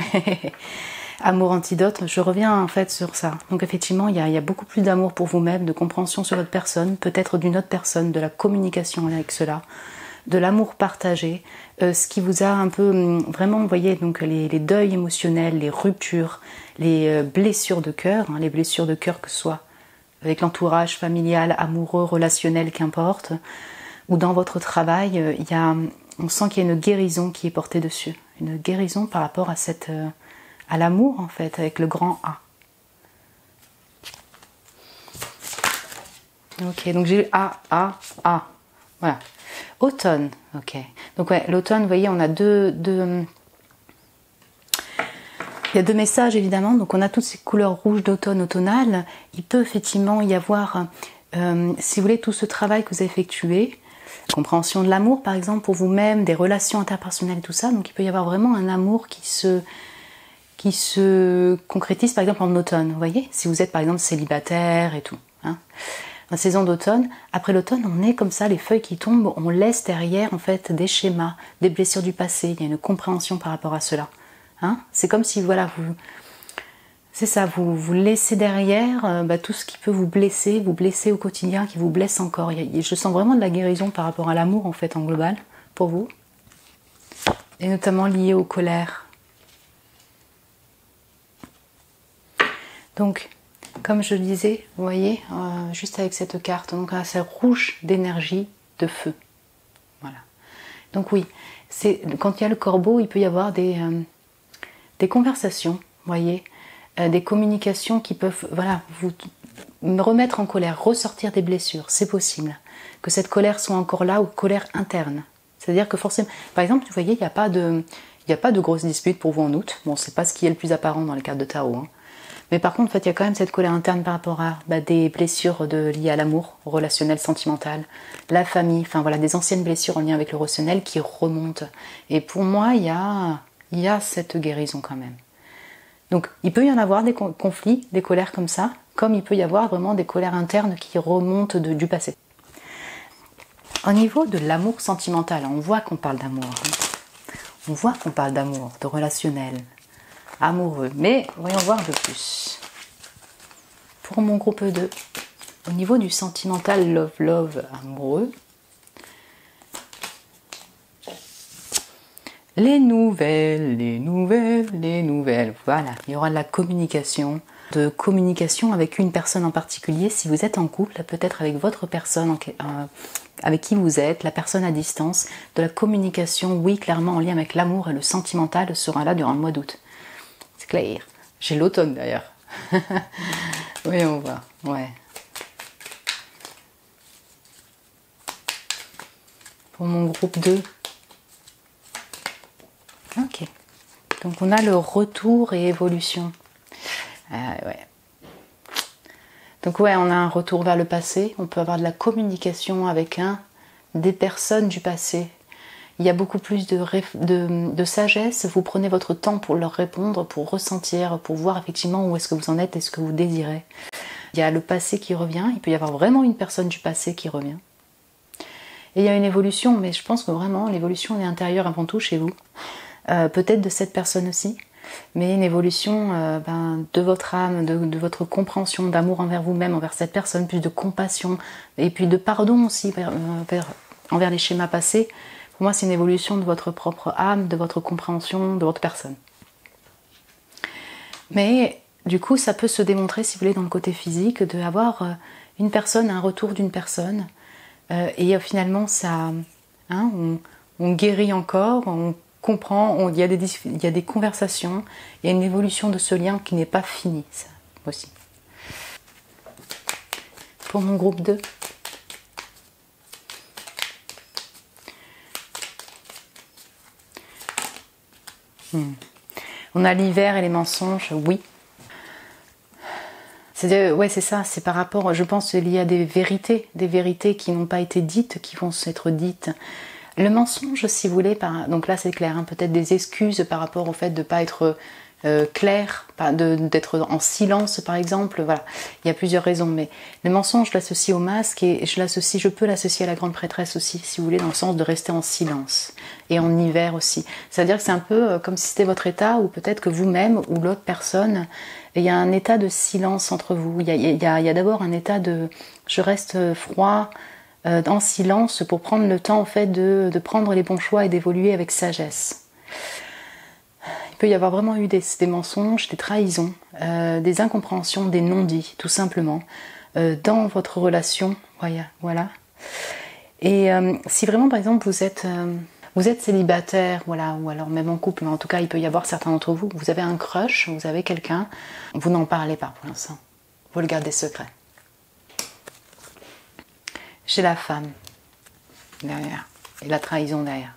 Amour antidote, je reviens en fait sur ça. Donc effectivement, il y a beaucoup plus d'amour pour vous-même, de compréhension sur votre personne, peut-être d'une autre personne, de la communication avec cela, de l'amour partagé, ce qui vous a un peu vraiment, vous voyez, donc les deuils émotionnels, les ruptures, les blessures de cœur, les blessures de cœur que ce soit avec l'entourage familial, amoureux, relationnel, qu'importe, ou dans votre travail, on sent qu'il y a une guérison qui est portée dessus, une guérison par rapport à à l'amour en fait, avec le grand A. Ok, donc j'ai A. Voilà. Automne, ok. Donc ouais, l'automne, vous voyez, on a il y a deux messages évidemment. Donc on a toutes ces couleurs rouges d'automne automnale. Il peut effectivement y avoir, si vous voulez, tout ce travail que vous avez effectué, compréhension de l'amour par exemple pour vous-même, des relations interpersonnelles et tout ça. Donc il peut y avoir vraiment un amour qui se concrétise par exemple en automne. Vous voyez, si vous êtes par exemple célibataire et tout. En saison d'automne, après l'automne, on est comme ça, les feuilles qui tombent, on laisse derrière en fait des schémas, des blessures du passé, il y a une compréhension par rapport à cela. C'est comme si voilà, vous laissez derrière tout ce qui peut vous blesser au quotidien, qui vous blesse encore. Je sens vraiment de la guérison par rapport à l'amour en fait en global pour vous, et notamment lié aux colères. Donc, comme je le disais, vous voyez, juste avec cette carte, donc c'est rouge d'énergie, de feu. Voilà. Donc oui, quand il y a le corbeau, il peut y avoir des conversations, vous voyez, des communications qui peuvent, voilà, vous remettre en colère, ressortir des blessures, c'est possible. Que cette colère soit encore là ou colère interne. C'est-à-dire que forcément, par exemple, vous voyez, il n'y a pas de grosses disputes pour vous en août. Bon, c'est pas ce qui est le plus apparent dans les cartes de tarot, Mais par contre, en fait, il y a quand même cette colère interne par rapport à des blessures liées à l'amour, relationnel, sentimental, la famille, enfin voilà, des anciennes blessures en lien avec le relationnel qui remontent. Et pour moi, il y a cette guérison quand même. Donc, il peut y en avoir des conflits, des colères comme ça, comme il peut y avoir vraiment des colères internes qui remontent du passé. Au niveau de l'amour sentimental, on voit qu'on parle d'amour. On voit qu'on parle d'amour, de relationnel, amoureux, mais voyons voir un peu plus. Pour mon groupe 2, au niveau du sentimental love amoureux, les nouvelles, voilà, il y aura de la communication, avec une personne en particulier, si vous êtes en couple, peut-être avec votre personne avec qui vous êtes, la personne à distance, de la communication, oui, clairement en lien avec l'amour et le sentimental sera là durant le mois d'août. C'est clair. J'ai l'automne d'ailleurs. Oui, on voit. Ouais. Pour mon groupe 2. Ok. Donc on a le retour et évolution. Ouais. Donc ouais, on a un retour vers le passé. On peut avoir de la communication avec des personnes du passé. Il y a beaucoup plus de sagesse. Vous prenez votre temps pour leur répondre, pour ressentir, pour voir effectivement où est-ce que vous en êtes et ce que vous désirez. Il y a le passé qui revient. Il peut y avoir vraiment une personne du passé qui revient. Et il y a une évolution, mais je pense que vraiment l'évolution est intérieure avant tout chez vous. Peut-être de cette personne aussi, mais une évolution de votre âme, de votre compréhension, d'amour envers vous-même, envers cette personne, plus de compassion, et puis de pardon aussi envers les schémas passés. Pour moi, c'est une évolution de votre propre âme, de votre compréhension, de votre personne. Mais du coup, ça peut se démontrer, si vous voulez, dans le côté physique, d'avoir une personne, un retour d'une personne, et finalement, ça, on guérit encore, on comprend, il y a des conversations, il y a une évolution de ce lien qui n'est pas fini, ça aussi. pour mon groupe 2. On a l'hiver et les mensonges, oui. Ouais, c'est ça, c'est par rapport, je pense, il y a des vérités qui n'ont pas été dites, qui vont s'être dites. Le mensonge, si vous voulez, donc là c'est clair, hein, peut-être des excuses par rapport au fait de ne pas être clair, d'être en silence par exemple, voilà, il y a plusieurs raisons, mais le mensonge je l'associe au masque et je peux l'associer à la grande prêtresse aussi, si vous voulez, dans le sens de rester en silence, et en hiver aussi. C'est-à-dire que c'est un peu comme si c'était votre état, ou peut-être que vous-même ou l'autre personne, il y a un état de silence entre vous, il y a d'abord un état de je reste froid, en silence pour prendre le temps en fait de prendre les bons choix et d'évoluer avec sagesse. Il peut y avoir vraiment eu des mensonges, des trahisons, des incompréhensions, des non-dits, tout simplement, dans votre relation. Voilà. Et si vraiment, par exemple, vous êtes célibataire, voilà, ou alors même en couple, mais en tout cas, il peut y avoir certains d'entre vous, vous avez un crush, vous avez quelqu'un, vous n'en parlez pas pour l'instant. Vous le gardez secret. Chez la femme, derrière, et la trahison derrière.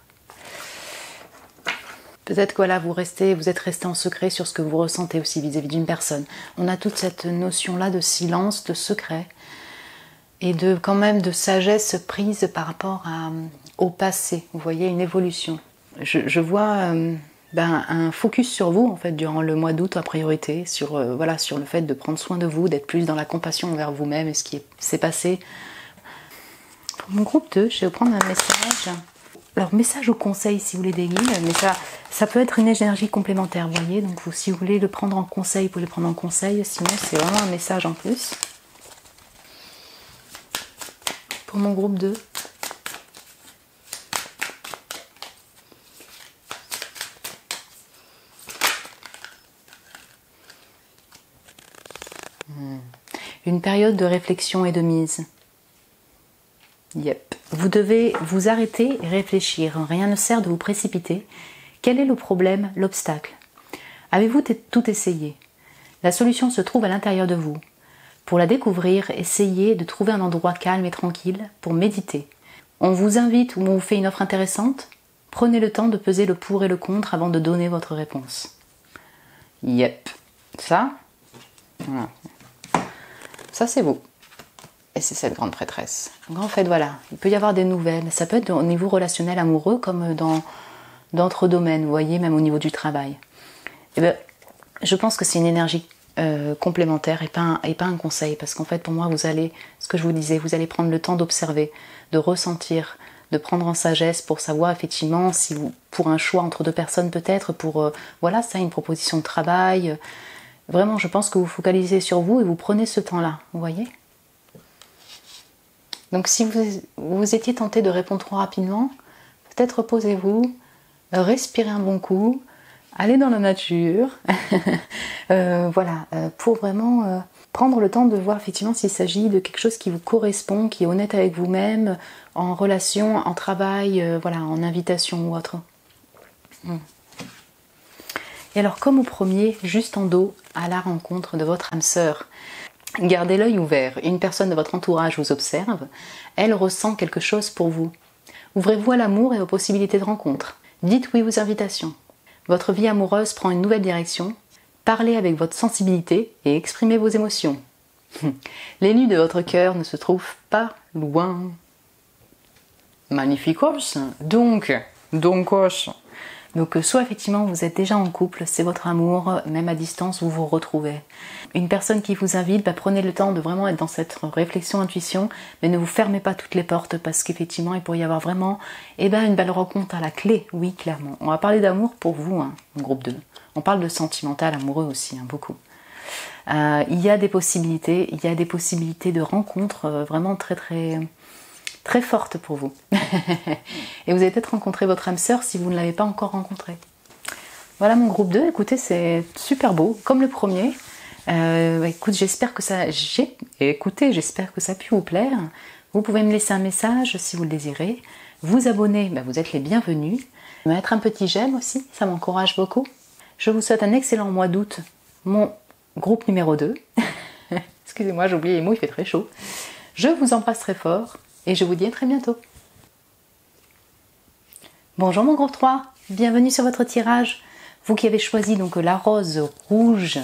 Peut-être que voilà, vous êtes resté en secret sur ce que vous ressentez aussi vis-à-vis d'une personne. On a toute cette notion-là de silence, de secret, et quand même de sagesse prise par rapport au passé. Vous voyez, une évolution. Je vois un focus sur vous, en fait, durant le mois d'août, en priorité, sur le fait de prendre soin de vous, d'être plus dans la compassion envers vous-même et ce qui s'est passé. Pour mon groupe 2, je vais vous prendre un message. Alors, message ou conseil, si vous voulez, des guides, mais ça peut être une énergie complémentaire, vous voyez. Donc, si vous voulez le prendre en conseil, vous pouvez le prendre en conseil. Sinon, c'est vraiment un message en plus. Pour mon groupe 2. Une période de réflexion et de mise. Yep. Vous devez vous arrêter et réfléchir. Rien ne sert de vous précipiter. Quel est le problème, l'obstacle? Avez-vous tout essayé? La solution se trouve à l'intérieur de vous. Pour la découvrir, essayez de trouver un endroit calme et tranquille pour méditer. On vous invite ou on vous fait une offre intéressante? Prenez le temps de peser le pour et le contre avant de donner votre réponse. Yep. Ça, voilà. Ça c'est vous. Et c'est cette grande prêtresse. Donc en fait, voilà, il peut y avoir des nouvelles. Ça peut être au niveau relationnel, amoureux, comme dans d'autres domaines, vous voyez, même au niveau du travail. Et bien, je pense que c'est une énergie complémentaire et pas un conseil. Parce qu'en fait, pour moi, ce que je vous disais, vous allez prendre le temps d'observer, de ressentir, de prendre en sagesse pour savoir effectivement si vous, pour un choix entre deux personnes peut-être, pour, une proposition de travail. Vraiment, je pense que vous focalisez sur vous et vous prenez ce temps-là, vous voyez ? Donc si vous étiez tenté de répondre trop rapidement, peut-être reposez-vous, respirez un bon coup, allez dans la nature, pour vraiment prendre le temps de voir effectivement s'il s'agit de quelque chose qui vous correspond, qui est honnête avec vous-même, en relation, en travail, en invitation ou autre. Et alors comme au premier, juste en dos, à la rencontre de votre âme sœur. Gardez l'œil ouvert, une personne de votre entourage vous observe, elle ressent quelque chose pour vous. Ouvrez-vous à l'amour et aux possibilités de rencontre. Dites oui aux invitations. Votre vie amoureuse prend une nouvelle direction. Parlez avec votre sensibilité et exprimez vos émotions. L'élu de votre cœur ne se trouve pas loin. Magnificos. Donc, soit effectivement vous êtes déjà en couple, c'est votre amour, même à distance vous vous retrouvez. Une personne qui vous invite, prenez le temps de vraiment être dans cette réflexion, intuition, mais ne vous fermez pas toutes les portes parce qu'effectivement il pourrait y avoir vraiment une belle rencontre à la clé, oui clairement. On va parler d'amour pour vous, en groupe 2. On parle de sentimental, amoureux aussi, beaucoup. Il y a des possibilités, de rencontres vraiment très très très forte pour vous. Et vous allez peut-être rencontrer votre âme sœur si vous ne l'avez pas encore rencontrée. Voilà mon groupe 2, écoutez, c'est super beau, comme le premier. J'espère que ça a pu vous plaire. Vous pouvez me laisser un message si vous le désirez. Vous abonner, vous êtes les bienvenus. Mettre un petit j'aime aussi, ça m'encourage beaucoup. Je vous souhaite un excellent mois d'août, mon groupe numéro 2. Excusez-moi, j'ai oublié les mots, il fait très chaud. Je vous embrasse très fort et je vous dis à très bientôt. Bonjour mon groupe 3, bienvenue sur votre tirage. Vous qui avez choisi donc la rose rouge,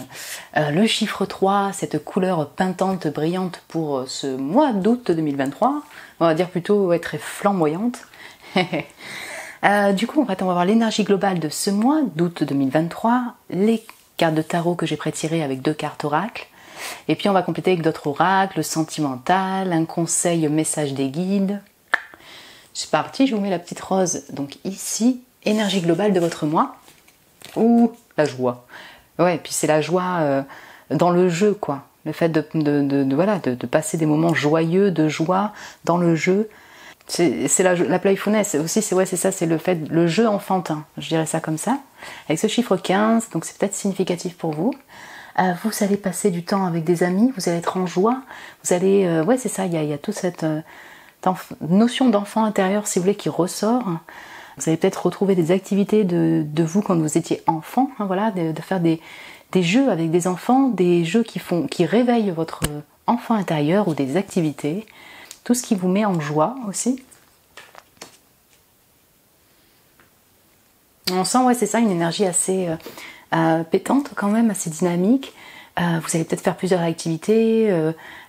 le chiffre 3, cette couleur pintante, brillante pour ce mois d'août 2023, on va dire plutôt très flamboyante. Du coup, en fait, on va voir l'énergie globale de ce mois d'août 2023, les cartes de tarot que j'ai prétirées avec 2 cartes oracles, et puis on va compléter avec d'autres oracles, sentimental, un conseil, message des guides. C'est parti, je vous mets la petite rose, donc ici, énergie globale de votre mois. Ouh, la joie. Ouais, puis c'est la joie dans le jeu, quoi. Le fait de passer des moments joyeux, de joie dans le jeu. C'est la playfulness aussi, c'est ça, c'est le jeu enfantin, je dirais ça comme ça. Avec ce chiffre 15, donc c'est peut-être significatif pour vous. Vous allez passer du temps avec des amis, vous allez être en joie, vous allez... ouais, c'est ça, il y a toute cette notion d'enfant intérieur, si vous voulez, qui ressort. Vous allez peut-être retrouver des activités de vous quand vous étiez enfant, hein, voilà, de faire des jeux avec des enfants, des jeux qui réveillent votre enfant intérieur ou des activités, tout ce qui vous met en joie aussi. On sent, ouais, c'est ça, une énergie assez pétante quand même, assez dynamique. Vous allez peut-être faire plusieurs activités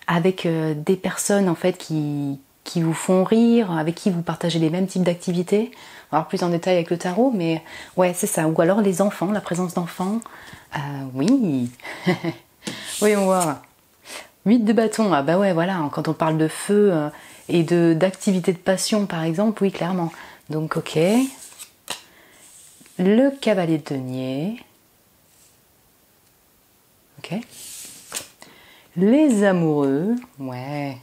avec des personnes en fait qui vous font rire, avec qui vous partagez les mêmes types d'activités. On va voir plus en détail avec le tarot, mais ouais, c'est ça. Ou alors les enfants, la présence d'enfants. Oui. Oui, on voit. 8 de bâton. Ah bah ouais, voilà. Quand on parle de feu et d'activité de passion, par exemple, oui, clairement. Donc, ok. Le cavalier de denier. Ok. Les amoureux. Ouais.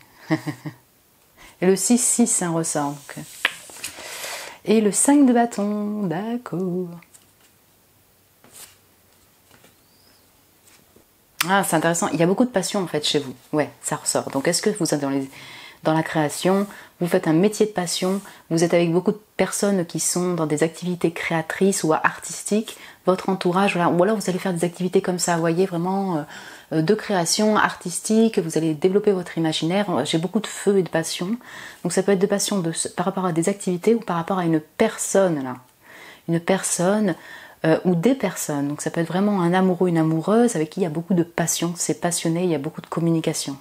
Et le 6-6, un ressort. Donc. Et le 5 de bâton, d'accord. Ah, c'est intéressant. Il y a beaucoup de passion en fait chez vous. Ouais, ça ressort. Donc est-ce que vous êtes dans la création, vous faites un métier de passion, vous êtes avec beaucoup de personnes qui sont dans des activités créatrices ou artistiques, votre entourage, voilà. Ou alors vous allez faire des activités comme ça, vous voyez, vraiment de création artistique, vous allez développer votre imaginaire. J'ai beaucoup de feu et de passion. Donc ça peut être de passion par rapport à des activités ou par rapport à une personne, là. Une personne ou des personnes. Donc ça peut être vraiment un amoureux, une amoureuse avec qui il y a beaucoup de passion, c'est passionné, il y a beaucoup de communication.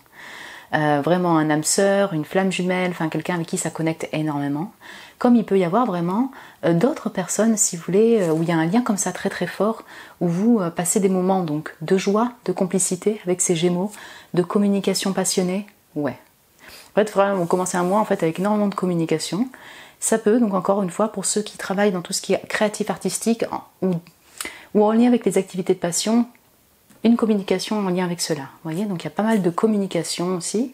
Vraiment un âme sœur, une flamme jumelle, enfin quelqu'un avec qui ça connecte énormément. Comme il peut y avoir vraiment d'autres personnes, si vous voulez, où il y a un lien comme ça très très fort, où vous passez des moments donc de joie, de complicité avec ces Gémeaux, de communication passionnée. Ouais. En fait, vraiment, on commence un mois en fait avec énormément de communication. Ça peut, donc encore une fois, pour ceux qui travaillent dans tout ce qui est créatif artistique ou en lien avec les activités de passion, une communication en lien avec cela. Vous voyez, donc il y a pas mal de communication aussi.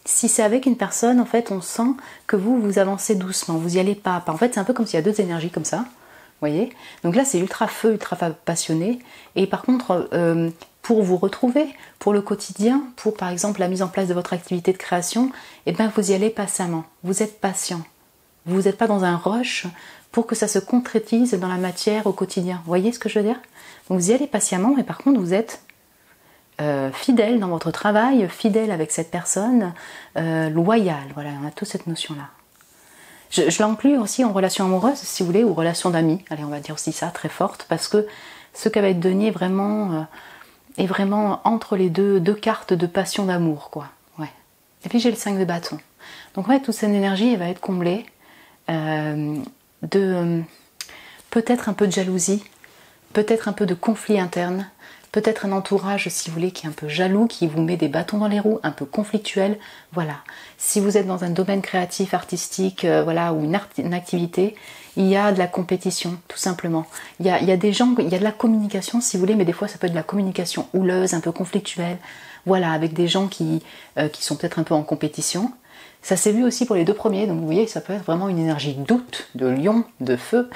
Si c'est avec une personne, en fait, on sent que vous avancez doucement, vous y allez pas à pas. En fait, c'est un peu comme s'il y a 2 énergies comme ça. Vous voyez, donc là c'est ultra feu, ultra passionné. Et par contre, pour vous retrouver, pour le quotidien, pour par exemple la mise en place de votre activité de création, eh ben vous y allez patiemment, vous êtes patient. Vous n'êtes pas dans un rush pour que ça se concrétise dans la matière au quotidien. Vous voyez ce que je veux dire? Donc vous y allez patiemment, mais par contre vous êtes fidèle dans votre travail, fidèle avec cette personne, loyal. Voilà, on a toute cette notion-là. Je l'inclus aussi en relation amoureuse, si vous voulez, ou relation d'amis. Allez, on va dire aussi ça, très forte, parce que ce cavalier de denier est vraiment entre les deux cartes de passion d'amour, quoi. Ouais. Et puis j'ai le 5 de bâton. Donc en fait, toute cette énergie, elle va être comblée de peut-être un peu de jalousie, peut-être un peu de conflit interne, peut-être un entourage, si vous voulez, qui est un peu jaloux, qui vous met des bâtons dans les roues, un peu conflictuel. Voilà. Si vous êtes dans un domaine créatif, artistique, voilà, ou une activité, il y a de la compétition, tout simplement. Il y a des gens, il y a de la communication, si vous voulez, mais des fois ça peut être de la communication houleuse, un peu conflictuelle. Voilà, avec des gens qui sont peut-être un peu en compétition. Ça s'est vu aussi pour les 2 premiers, donc vous voyez, ça peut être vraiment une énergie d'août, de lion, de feu.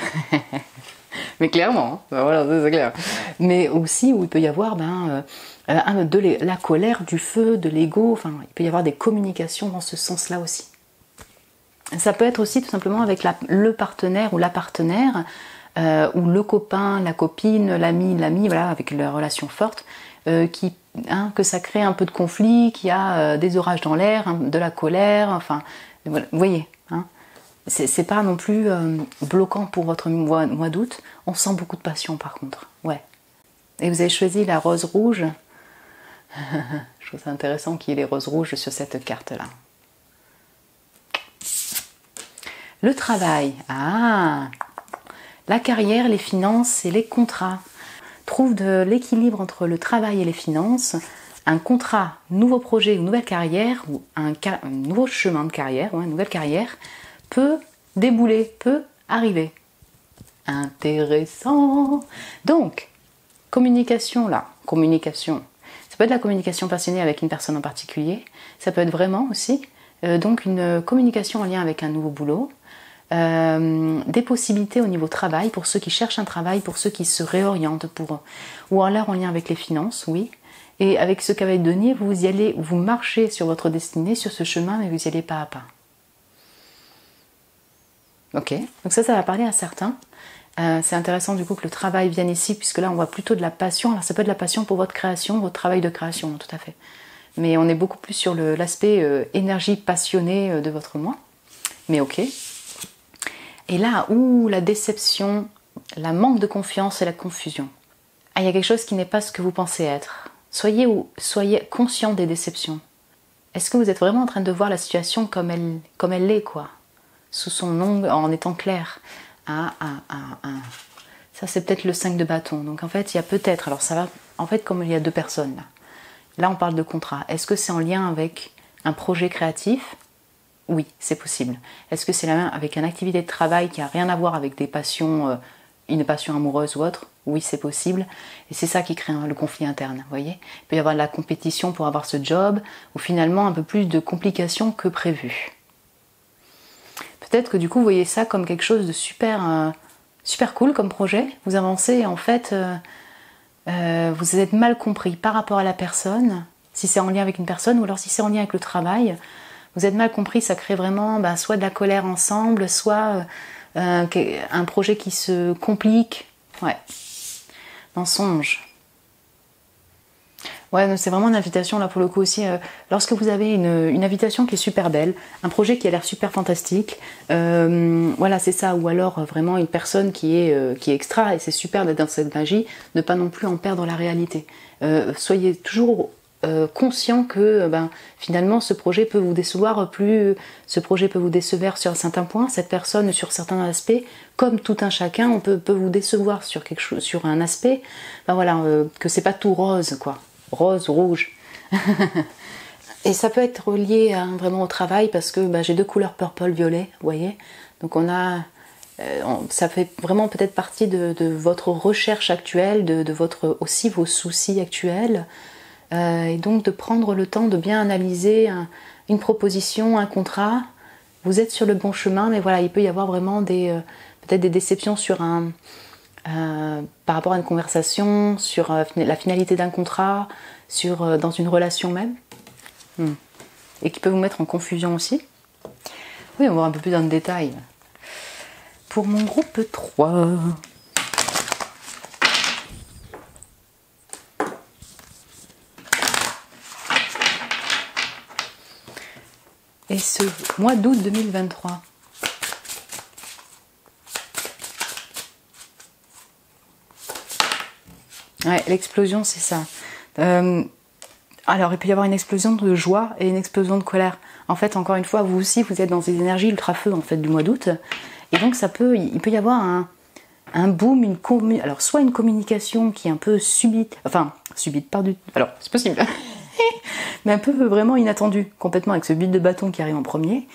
Mais clairement, hein, voilà, c'est clair. Mais aussi où il peut y avoir la colère, du feu, de l'ego, enfin, il peut y avoir des communications dans ce sens-là aussi. Ça peut être aussi tout simplement avec le partenaire ou la partenaire, ou le copain, la copine, l'ami, voilà, avec leur relation forte, qui hein, que ça crée un peu de conflit, qu'il y a des orages dans l'air, hein, de la colère, enfin, voilà, vous voyez, hein, c'est pas non plus bloquant pour votre mois d'août. On sent beaucoup de passion par contre, ouais. Et vous avez choisi la rose rouge. Je trouve ça intéressant qu'il y ait les roses rouges sur cette carte-là. Le travail, la carrière, les finances et les contrats. Trouve de l'équilibre entre le travail et les finances. Un contrat, nouveau projet ou nouvelle carrière, ou un nouveau chemin de carrière, ou une nouvelle carrière, peut débouler, peut arriver. Intéressant. Donc, communication là, communication. Ça peut être la communication passionnée avec une personne en particulier. Ça peut être vraiment aussi donc une communication en lien avec un nouveau boulot. Des possibilités au niveau travail pour ceux qui cherchent un travail, pour ceux qui se réorientent pour, ou alors en lien avec les finances, oui. Et avec ce cavalier de denier, vous y allez, vous marchez sur votre destinée, sur ce chemin, mais vous y allez pas à pas. Ok, donc ça va parler à certains. C'est intéressant du coup que le travail vienne ici, puisque là on voit plutôt de la passion. Alors ça peut être de la passion pour votre création, votre travail de création, tout à fait. Mais on est beaucoup plus sur l'aspect énergie passionnée de votre moi. Mais ok. Et là, la déception, la manque de confiance et la confusion. Il y a quelque chose qui n'est pas ce que vous pensez être. Soyez conscient des déceptions. Est-ce que vous êtes vraiment en train de voir la situation comme elle l'est, quoi, sous son ongle, en étant clair. Ça c'est peut-être le 5 de bâton. Donc en fait, il y a peut-être, alors ça va, en fait comme il y a deux personnes là. Là on parle de contrat. Est-ce que c'est en lien avec un projet créatif ? Oui, c'est possible. Est-ce que c'est la même avec une activité de travail qui n'a rien à voir avec des passions, une passion amoureuse ou autre ? Oui, c'est possible. Et c'est ça qui crée le conflit interne, vous voyez ? Il peut y avoir de la compétition pour avoir ce job, ou finalement un peu plus de complications que prévu. Peut-être que du coup, vous voyez ça comme quelque chose de super, super cool comme projet. Vous avancez et en fait, vous êtes mal compris par rapport à la personne, si c'est en lien avec une personne, ou alors si c'est en lien avec le travail. Vous êtes mal compris, ça crée vraiment soit de la colère ensemble, soit un projet qui se complique. Ouais. Mensonge. Ouais, c'est vraiment une invitation là pour le coup aussi. Lorsque vous avez une invitation qui est super belle, un projet qui a l'air super fantastique, voilà, c'est ça. Ou alors vraiment une personne qui est extra et c'est super d'être dans cette magie, ne pas non plus en perdre la réalité. Soyez toujours conscient que finalement ce projet peut vous décevoir ce projet peut vous décevoir sur certains points, cette personne sur certains aspects, comme tout un chacun, peut vous décevoir sur quelque chose, sur un aspect, voilà, que c'est pas tout rose quoi, rose, rouge. Et ça peut être lié vraiment au travail parce que j'ai deux couleurs purple, violet, vous voyez, donc on a ça fait vraiment peut-être partie de votre recherche actuelle, de votre aussi vos soucis actuels. Et donc de prendre le temps de bien analyser une proposition, un contrat. Vous êtes sur le bon chemin, mais voilà, il peut y avoir vraiment peut-être des déceptions sur par rapport à une conversation, sur la finalité d'un contrat, dans une relation même, et qui peut vous mettre en confusion aussi. Oui, on va voir un peu plus dans le détail. Pour mon groupe 3... Et ce mois d'août 2023. Ouais, l'explosion, c'est ça. Alors, il peut y avoir une explosion de joie et une explosion de colère. En fait, encore une fois, vous aussi, vous êtes dans des énergies ultra-feu en fait, du mois d'août. Et donc, il peut y avoir un boom, alors soit une communication qui est un peu subite, alors c'est possible, mais un peu vraiment inattendue, complètement avec ce but de bâton qui arrive en premier,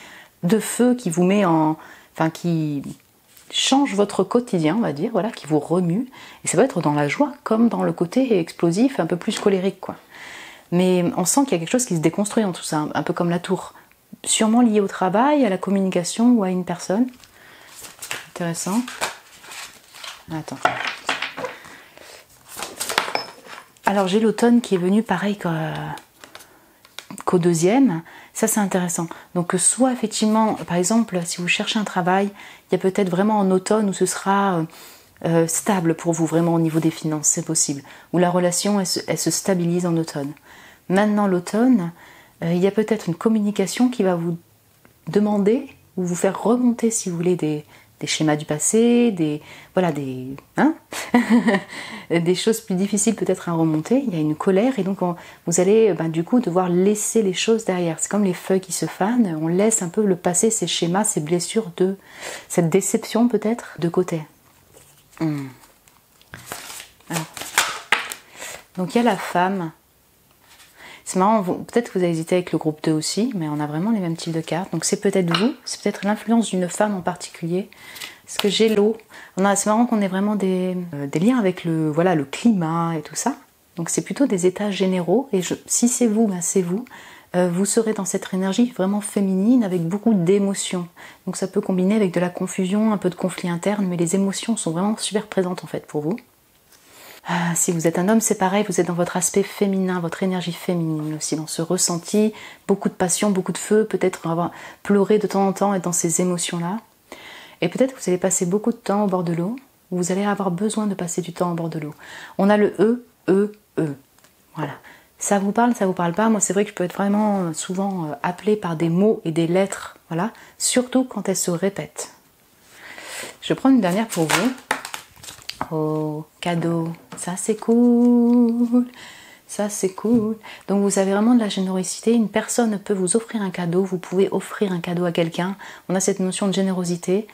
de feu qui vous met qui change votre quotidien, on va dire, voilà, qui vous remue, et ça peut être dans la joie comme dans le côté explosif, un peu plus colérique, quoi. Mais on sent qu'il y a quelque chose qui se déconstruit en tout ça, un peu comme la tour, sûrement lié au travail, à la communication ou à une personne. Intéressant. Attends. Alors j'ai l'automne qui est venu pareil qu'au deuxième, ça c'est intéressant. Donc soit effectivement, par exemple, si vous cherchez un travail, il y a peut-être vraiment en automne où ce sera stable pour vous, vraiment au niveau des finances, c'est possible. Ou la relation, elle se stabilise en automne. Maintenant, l'automne, il y a peut-être une communication qui va vous demander ou vous faire remonter, si vous voulez, des schémas du passé, des choses plus difficiles peut-être à remonter. Il y a une colère et donc vous allez du coup devoir laisser les choses derrière. C'est comme les feuilles qui se fanent, on laisse un peu le passé, ces schémas, ces blessures, cette déception peut-être, de côté. Alors. Donc il y a la femme. C'est marrant, peut-être que vous avez hésité avec le groupe 2 aussi, mais on a vraiment les mêmes types de cartes. Donc c'est peut-être vous, c'est peut-être l'influence d'une femme en particulier. Parce que j'ai l'eau. C'est marrant qu'on ait vraiment des liens avec le climat et tout ça. Donc c'est plutôt des états généraux. Et si c'est vous, c'est vous. Vous serez dans cette énergie vraiment féminine avec beaucoup d'émotions. Donc ça peut combiner avec de la confusion, un peu de conflit interne, mais les émotions sont vraiment super présentes en fait pour vous. Si vous êtes un homme, c'est pareil, vous êtes dans votre aspect féminin, votre énergie féminine aussi, dans ce ressenti, beaucoup de passion, beaucoup de feu, peut-être avoir pleuré de temps en temps, être dans ces émotions-là. Et peut-être que vous allez passer beaucoup de temps au bord de l'eau, ou vous allez avoir besoin de passer du temps au bord de l'eau. On a le E. Voilà. Ça vous parle pas. Moi, c'est vrai que je peux être vraiment souvent appelée par des mots et des lettres, voilà, surtout quand elles se répètent. Je vais prendre une dernière pour vous. Oh, cadeau, ça c'est cool, ça c'est cool. Donc vous avez vraiment de la générosité, une personne peut vous offrir un cadeau, vous pouvez offrir un cadeau à quelqu'un, on a cette notion de générosité.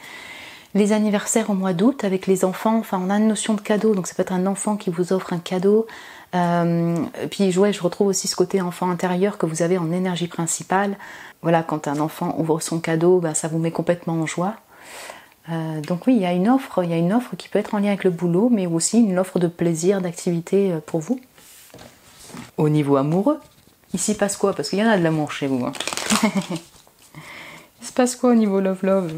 Les anniversaires au mois d'août avec les enfants, enfin on a une notion de cadeau, donc ça peut être un enfant qui vous offre un cadeau. Puis je retrouve aussi ce côté enfant intérieur que vous avez en énergie principale. Voilà, quand un enfant ouvre son cadeau, ça vous met complètement en joie. Donc oui, il y a une offre qui peut être en lien avec le boulot, mais aussi une offre de plaisir, d'activité pour vous. Au niveau amoureux, il s'y passe quoi? Parce qu'il y en a de l'amour chez vous. Il se passe quoi au niveau love?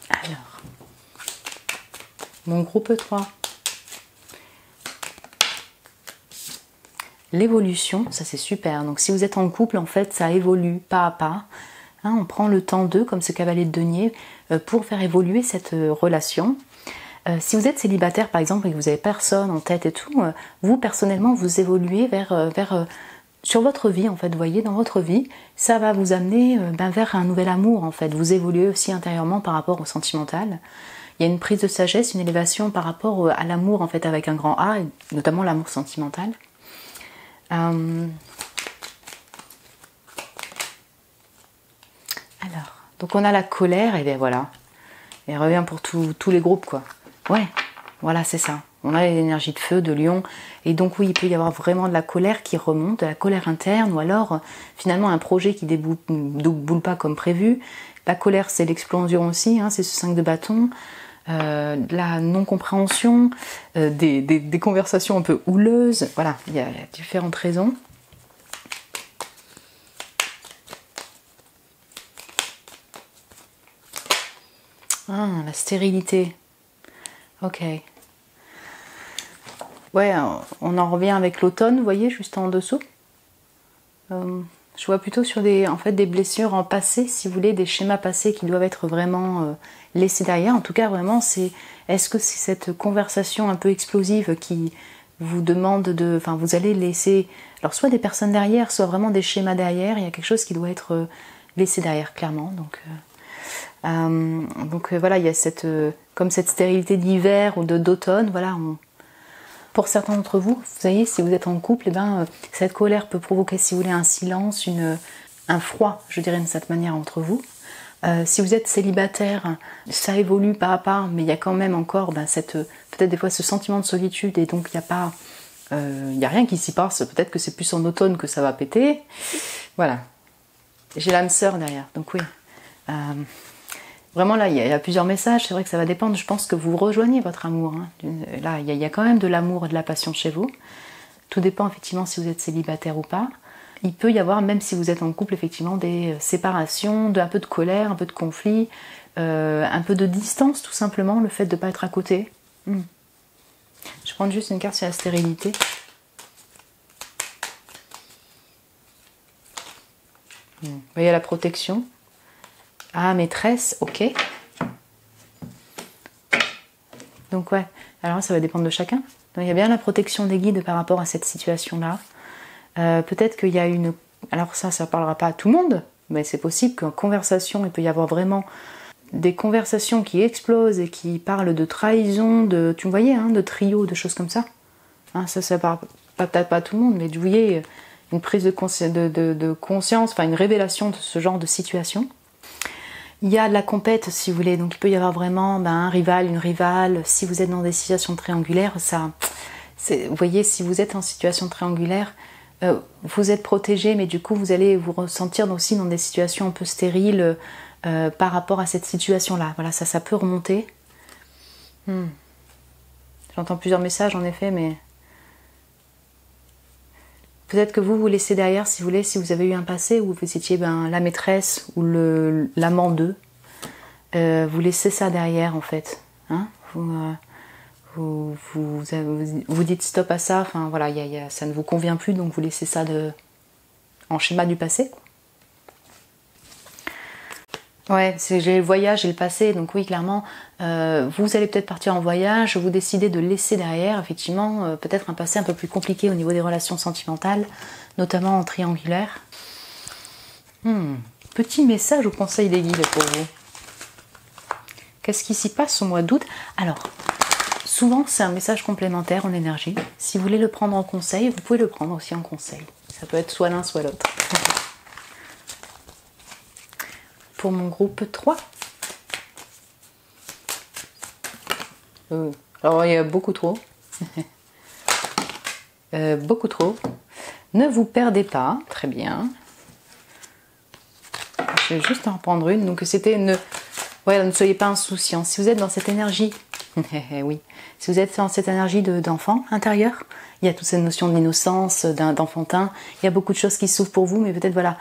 Alors, mon groupe 3. L'évolution, ça c'est super. Donc si vous êtes en couple, en fait, ça évolue pas à pas. On prend le temps d'eux, comme ce cavalier de denier, pour faire évoluer cette relation. Si vous êtes célibataire, par exemple, et que vous n'avez personne en tête et tout, vous, personnellement, vous évoluez sur votre vie, en fait, vous voyez, dans votre vie, ça va vous amener vers un nouvel amour, en fait. Vous évoluez aussi intérieurement par rapport au sentimental. Il y a une prise de sagesse, une élévation par rapport à l'amour, en fait, avec un grand A, et notamment l'amour sentimental. Alors, donc on a la colère, et bien voilà, elle revient pour tous les groupes, quoi. Ouais, voilà, c'est ça. On a l'énergie de feu, de lion, et donc oui, il peut y avoir vraiment de la colère qui remonte, de la colère interne, ou alors finalement un projet qui déboule pas comme prévu. La colère, c'est l'explosion aussi, c'est ce 5 de bâton, de la non-compréhension, des conversations un peu houleuses, voilà, il y a différentes raisons. La stérilité. Ok. Ouais, on en revient avec l'automne, vous voyez, juste en dessous. Je vois plutôt sur des blessures en passé, si vous voulez, des schémas passés qui doivent être vraiment laissés derrière. En tout cas, vraiment, est-ce que c'est cette conversation un peu explosive qui vous demande vous allez laisser, alors soit des personnes derrière, soit vraiment des schémas derrière, il y a quelque chose qui doit être laissé derrière, clairement, donc voilà, il y a comme cette stérilité d'hiver ou d'automne, voilà. Pour certains d'entre vous, vous voyez, si vous êtes en couple, cette colère peut provoquer, si vous voulez, un silence, un froid, je dirais, de cette manière entre vous. Si vous êtes célibataire, ça évolue pas à pas, mais il y a quand même encore peut-être des fois ce sentiment de solitude, et donc il n'y a rien qui s'y passe. Peut-être que c'est plus en automne que ça va péter. Voilà. J'ai l'âme sœur derrière, donc oui. Vraiment là, il y a plusieurs messages, c'est vrai que ça va dépendre, je pense que vous rejoignez votre amour. Là, il y a quand même de l'amour et de la passion chez vous. Tout dépend effectivement si vous êtes célibataire ou pas. Il peut y avoir, même si vous êtes en couple, effectivement des séparations, un peu de colère, un peu de conflit, un peu de distance tout simplement, le fait de ne pas être à côté. Je vais prendre juste une carte sur la stérilité. Vous voyez la protection. Ah, maîtresse, ok. Donc ouais, alors ça va dépendre de chacun. Donc il y a bien la protection des guides par rapport à cette situation-là. Peut-être qu'il y a une... Alors ça ne parlera pas à tout le monde, mais c'est possible qu'en conversation, il peut y avoir vraiment des conversations qui explosent et qui parlent de trahison, de, tu me voyais, hein, de trio, de choses comme ça. Hein, ça parle peut-être pas à tout le monde, mais vous voyez, une prise de conscience, enfin une révélation de ce genre de situation. Il y a de la compète, si vous voulez, donc il peut y avoir vraiment un rival, une rivale. Si vous êtes dans des situations triangulaires, ça, vous voyez, si vous êtes en situation triangulaire, vous êtes protégé, mais du coup vous allez vous ressentir aussi dans des situations un peu stériles par rapport à cette situation-là. Voilà, ça peut remonter. J'entends plusieurs messages en effet, mais peut-être que vous laissez derrière, si vous voulez, si vous avez eu un passé où vous étiez la maîtresse ou l'amant d'eux, vous laissez ça derrière en fait. Hein, vous dites stop à ça, enfin voilà, ça ne vous convient plus, donc vous laissez ça en schéma du passé. Ouais, j'ai le voyage et le passé, donc oui, clairement, vous allez peut-être partir en voyage, vous décidez de laisser derrière, effectivement, peut-être un passé un peu plus compliqué au niveau des relations sentimentales, notamment en triangulaire. Petit message au conseil des guides pour vous. Qu'est-ce qui s'y passe au mois d'août? Alors, souvent, c'est un message complémentaire en énergie. Si vous voulez le prendre en conseil, vous pouvez le prendre aussi en conseil. Ça peut être soit l'un, soit l'autre. Pour mon groupe 3. Alors, il y a beaucoup trop. Beaucoup trop. Ne vous perdez pas. Très bien. Je vais juste en reprendre une. Donc, c'était ne soyez pas insouciants. Si vous êtes dans cette énergie, oui, si vous êtes dans cette énergie d'enfant intérieur, il y a toute cette notion d'innocence, d'enfantin, il y a beaucoup de choses qui s'ouvrent pour vous, mais peut-être voilà,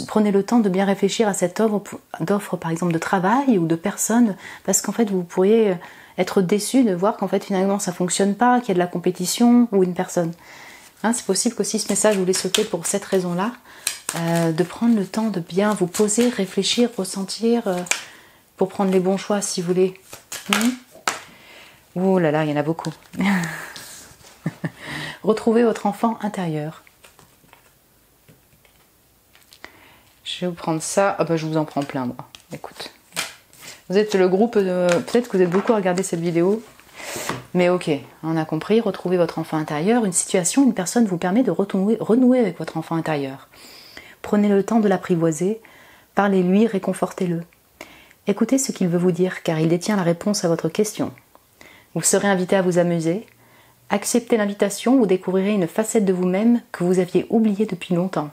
prenez le temps de bien réfléchir à cette offre par exemple de travail ou de personnes, parce qu'en fait vous pourriez être déçu de voir qu'en fait finalement ça fonctionne pas, qu'il y a de la compétition ou une personne. Hein, c'est possible qu'aussi ce message vous l'ait sauté pour cette raison-là, de prendre le temps de bien vous poser, réfléchir, ressentir, pour prendre les bons choix si vous voulez. Oh là là, il y en a beaucoup. Retrouvez votre enfant intérieur. Je vais vous prendre ça. Ah bah, je vous en prends plein, moi. Écoute. Vous êtes le groupe, peut-être que vous êtes beaucoup à regarder cette vidéo. Mais ok, on a compris. Retrouvez votre enfant intérieur. Une situation, une personne vous permet de renouer avec votre enfant intérieur. Prenez le temps de l'apprivoiser. Parlez-lui, réconfortez-le. Écoutez ce qu'il veut vous dire, car il détient la réponse à votre question. Vous serez invité à vous amuser. Acceptez l'invitation, vous découvrirez une facette de vous-même que vous aviez oubliée depuis longtemps.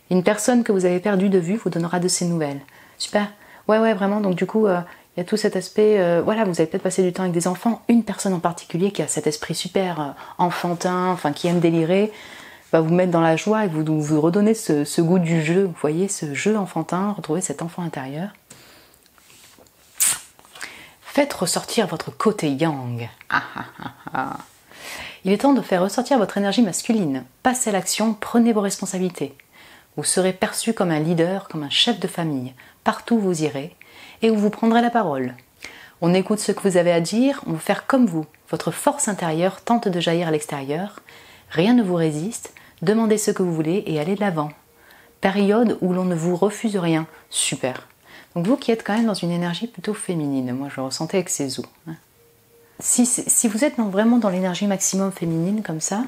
Une personne que vous avez perdue de vue vous donnera de ses nouvelles. Super. Ouais, vraiment. Donc du coup, il y a tout cet aspect, voilà, vous avez peut-être passé du temps avec des enfants. Une personne en particulier qui a cet esprit super enfantin, enfin qui aime délirer, va vous mettre dans la joie et vous redonner ce goût du jeu. Vous voyez, ce jeu enfantin, retrouver cet enfant intérieur. Faites ressortir votre côté yang. Il est temps de faire ressortir votre énergie masculine. Passez à l'action, prenez vos responsabilités. Vous serez perçu comme un leader, comme un chef de famille, partout où vous irez, et où vous prendrez la parole. On écoute ce que vous avez à dire, on veut faire comme vous. Votre force intérieure tente de jaillir à l'extérieur. Rien ne vous résiste, demandez ce que vous voulez et allez de l'avant. Période où l'on ne vous refuse rien. Super. Donc vous qui êtes quand même dans une énergie plutôt féminine, moi je le ressentais avec ces os. Si vous êtes vraiment dans l'énergie maximum féminine comme ça,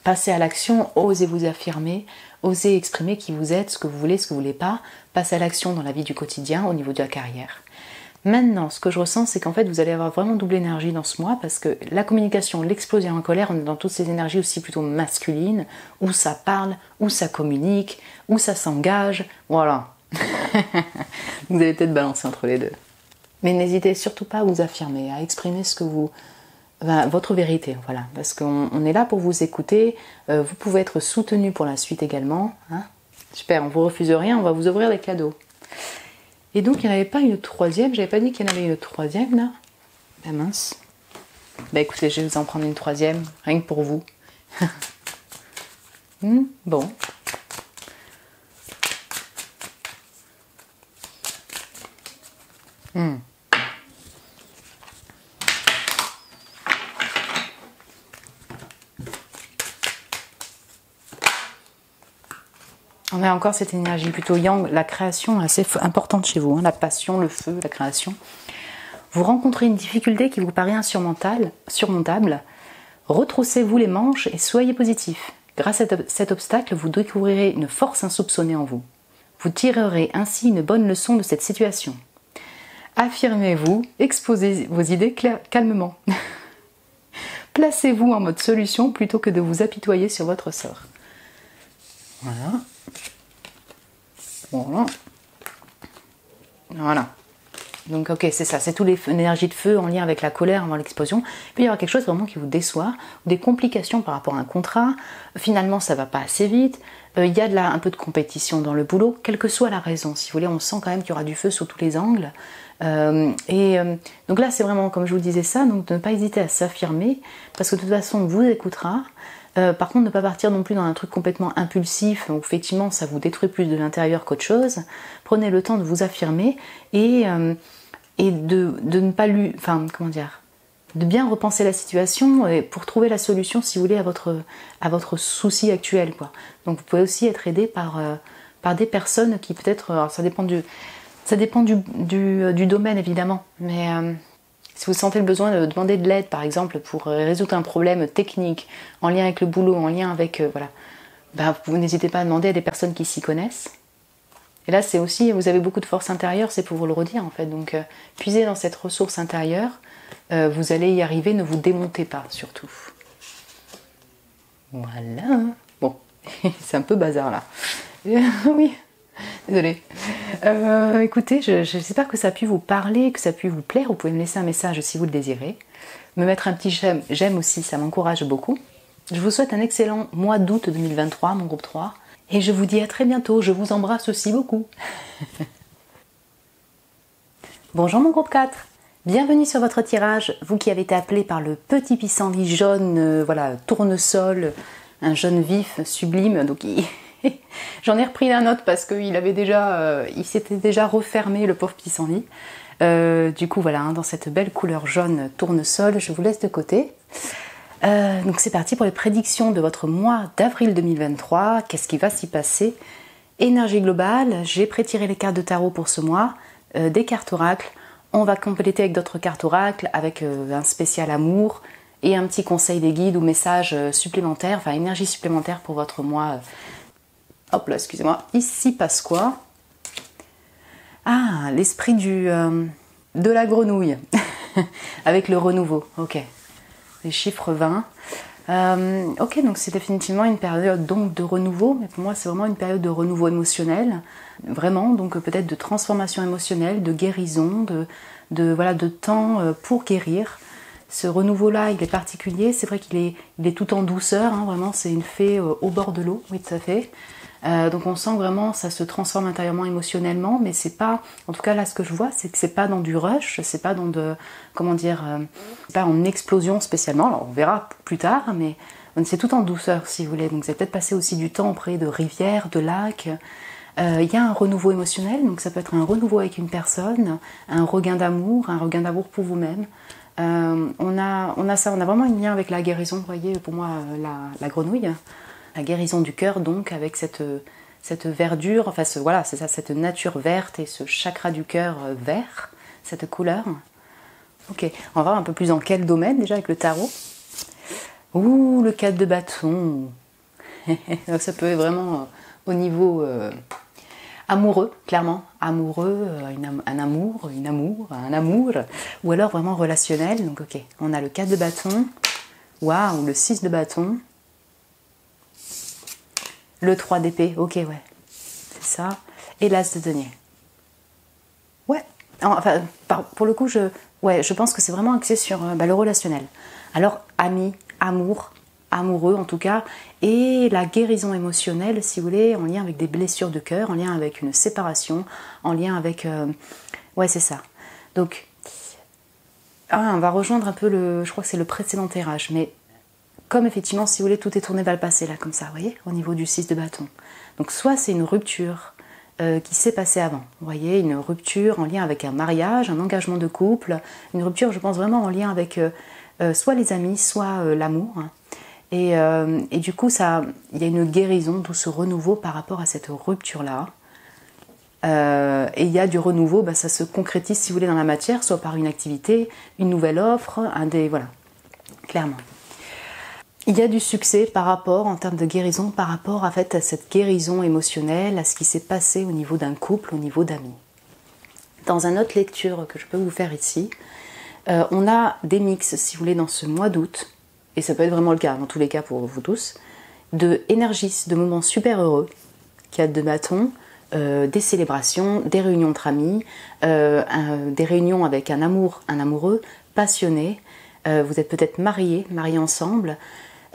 passez à l'action, osez vous affirmer, osez exprimer qui vous êtes, ce que vous voulez pas, passez à l'action dans la vie du quotidien au niveau de la carrière. Maintenant, ce que je ressens, c'est qu'en fait vous allez avoir vraiment double énergie dans ce mois parce que la communication, l'explosion en colère, on est dans toutes ces énergies aussi plutôt masculines, où ça parle, où ça communique, où ça s'engage, voilà. Vous allez peut-être balancer entre les deux. Mais n'hésitez surtout pas à vous affirmer, à exprimer ce que votre vérité, voilà. Parce qu'on est là pour vous écouter, vous pouvez être soutenu pour la suite également. Hein. Super, on vous refuse rien, on va vous ouvrir des cadeaux. Et donc il n'y en avait pas une troisième, j'avais pas dit qu'il y en avait une troisième là. Ah mince. Bah écoutez, je vais vous en prendre une troisième, rien que pour vous. Bon. On a encore cette énergie plutôt yang, la création assez importante chez vous, hein, la passion, le feu, la création. Vous rencontrez une difficulté qui vous paraît surmontable. Retroussez-vous les manches et soyez positif. Grâce à cet obstacle, vous découvrirez une force insoupçonnée en vous. Vous tirerez ainsi une bonne leçon de cette situation. Affirmez-vous, exposez vos idées calmement. Placez-vous en mode solution plutôt que de vous apitoyer sur votre sort. Voilà. Voilà. Voilà. Donc ok, c'est ça, c'est toute l'énergie de feu en lien avec la colère avant l'explosion. Puis il y aura quelque chose vraiment qui vous déçoit, des complications par rapport à un contrat, finalement ça va pas assez vite, il y a un peu de compétition dans le boulot, quelle que soit la raison, si vous voulez, on sent quand même qu'il y aura du feu sur tous les angles. Donc là c'est vraiment, comme je vous disais ça, donc de ne pas hésiter à s'affirmer, parce que de toute façon on vous écoutera. Par contre, ne pas partir non plus dans un truc complètement impulsif, où effectivement ça vous détruit plus de l'intérieur qu'autre chose. Prenez le temps de vous affirmer et de ne pas de bien repenser la situation pour trouver la solution, si vous voulez, à votre souci actuel, quoi. Donc vous pouvez aussi être aidé par des personnes qui peut-être, alors ça dépend du domaine évidemment, mais si vous sentez le besoin de demander de l'aide, par exemple, pour résoudre un problème technique, en lien avec le boulot, en lien avec... vous n'hésitez pas à demander à des personnes qui s'y connaissent. Et là, c'est aussi, vous avez beaucoup de force intérieure, c'est pour vous le redire, en fait. Donc, puisez dans cette ressource intérieure, vous allez y arriver, ne vous démontez pas, surtout. Voilà. Bon, c'est un peu bazar, là. Oui. Désolée. Écoutez, j'espère que ça a pu vous parler, que ça a pu vous plaire. Vous pouvez me laisser un message si vous le désirez. Me mettre un petit j'aime aussi, ça m'encourage beaucoup. Je vous souhaite un excellent mois d'août 2023, mon groupe 3. Et je vous dis à très bientôt. Je vous embrasse aussi beaucoup. Bonjour mon groupe 4. Bienvenue sur votre tirage. Vous qui avez été appelé par le petit pissenlit jaune, tournesol, un jaune vif, sublime. Donc j'en ai repris un autre parce qu'il s'était déjà refermé, le pauvre pissenlit. Du coup, voilà, dans cette belle couleur jaune tournesol, je vous laisse de côté. Donc c'est parti pour les prédictions de votre mois d'avril 2023. Qu'est-ce qui va s'y passer? Énergie globale, j'ai pré-tiré les cartes de tarot pour ce mois, des cartes oracles. On va compléter avec d'autres cartes oracles, avec un spécial amour et un petit conseil des guides ou message supplémentaire, enfin énergie supplémentaire pour votre mois. Hop là, excusez-moi. Ici passe quoi? Ah, l'esprit de la grenouille. Avec le renouveau. Ok. Les chiffres 20. Ok, donc c'est définitivement une période donc de renouveau. Mais pour moi, c'est vraiment une période de renouveau émotionnel. Vraiment, donc peut-être de transformation émotionnelle, de guérison, de temps pour guérir. Ce renouveau-là, il est particulier. C'est vrai qu'il est tout en douceur. Hein, vraiment, c'est une fée au bord de l'eau. Oui, tout à fait. Donc on sent vraiment ça se transforme intérieurement émotionnellement, mais c'est pas, en tout cas là ce que je vois, c'est que c'est pas dans du rush, c'est pas dans c'est pas en explosion spécialement. Alors on verra plus tard, mais c'est tout en douceur si vous voulez. Donc vous avez peut-être passé aussi du temps auprès de rivières, de lacs. Il y a un renouveau émotionnel, donc ça peut être un renouveau avec une personne, un regain d'amour pour vous-même. On a ça, on a vraiment un lien avec la guérison, vous voyez, pour moi la grenouille. La guérison du cœur, donc, avec cette verdure, enfin, c'est ça, cette nature verte et ce chakra du cœur vert, cette couleur. Ok, on va voir un peu plus dans quel domaine, déjà, avec le tarot. Ouh, le 4 de bâton. Donc, ça peut être vraiment au niveau amoureux, clairement. Amoureux, un amour, ou alors vraiment relationnel. Donc, ok, on a le 4 de bâton. Waouh, le 6 de bâton. Le 3 d'épée, ok, ouais, c'est ça. Et l'as de denier. Ouais, enfin, pour le coup, je pense que c'est vraiment axé sur le relationnel. Alors, amis, amour, amoureux en tout cas, et la guérison émotionnelle, si vous voulez, en lien avec des blessures de cœur, en lien avec une séparation, en lien avec... ouais, c'est ça. Donc, on va rejoindre un peu je crois que c'est le précédent tirage, mais... Comme effectivement, si vous voulez, tout est tourné vers le passé, là, comme ça, vous voyez, au niveau du 6 de bâton. Donc, soit c'est une rupture qui s'est passée avant, vous voyez, une rupture en lien avec un mariage, un engagement de couple, une rupture, je pense, vraiment en lien avec soit les amis, soit l'amour. Hein. Et du coup, il y a une guérison, tout ce renouveau par rapport à cette rupture-là. Et il y a du renouveau, ça se concrétise, si vous voulez, dans la matière, soit par une activité, une nouvelle offre, voilà, clairement. Il y a du succès par rapport, en termes de guérison, par rapport en fait, à cette guérison émotionnelle, à ce qui s'est passé au niveau d'un couple, au niveau d'amis. Dans une autre lecture que je peux vous faire ici, on a des mix, si vous voulez, dans ce mois d'août, et ça peut être vraiment le cas, dans tous les cas pour vous tous, de énergies, de moments super heureux, qui a de bâtons, des célébrations, des réunions entre amis, des réunions avec un amoureux, passionné, vous êtes peut-être mariés ensemble,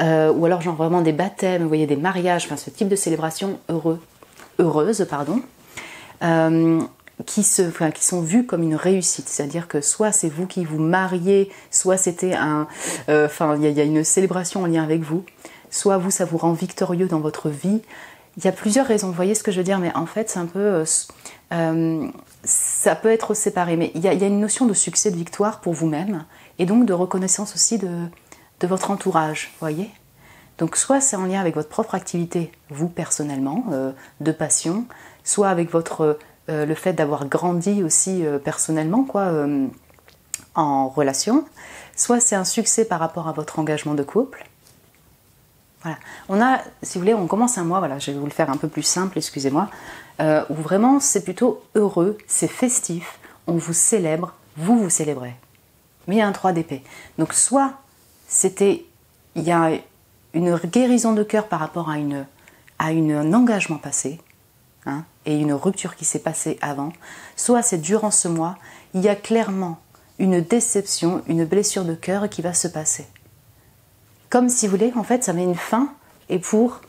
ou alors genre vraiment des baptêmes, vous voyez, des mariages, enfin ce type de célébration heureuse, qui sont vues comme une réussite, c'est-à-dire que soit c'est vous qui vous mariez, soit c'était il y a une célébration en lien avec vous, soit vous, ça vous rend victorieux dans votre vie. Il y a plusieurs raisons, vous voyez ce que je veux dire, mais en fait c'est un peu, ça peut être séparé, mais il y a une notion de succès, de victoire pour vous-même, et donc de reconnaissance aussi de votre entourage, vous voyez. Donc soit c'est en lien avec votre propre activité, vous personnellement, de passion, soit avec le fait d'avoir grandi aussi personnellement, en relation, soit c'est un succès par rapport à votre engagement de couple. Voilà. On a, si vous voulez, on commence un mois, voilà, je vais vous le faire un peu plus simple, excusez-moi, où vraiment c'est plutôt heureux, c'est festif, on vous célèbre, vous vous célébrez. Mais il y a un 3 d'épée. Donc soit il y a une guérison de cœur par rapport à un engagement passé, hein, et une rupture qui s'est passée avant, soit c'est durant ce mois, il y a clairement une déception, une blessure de cœur qui va se passer. Comme si vous voulez, en fait, ça met une fin, et pour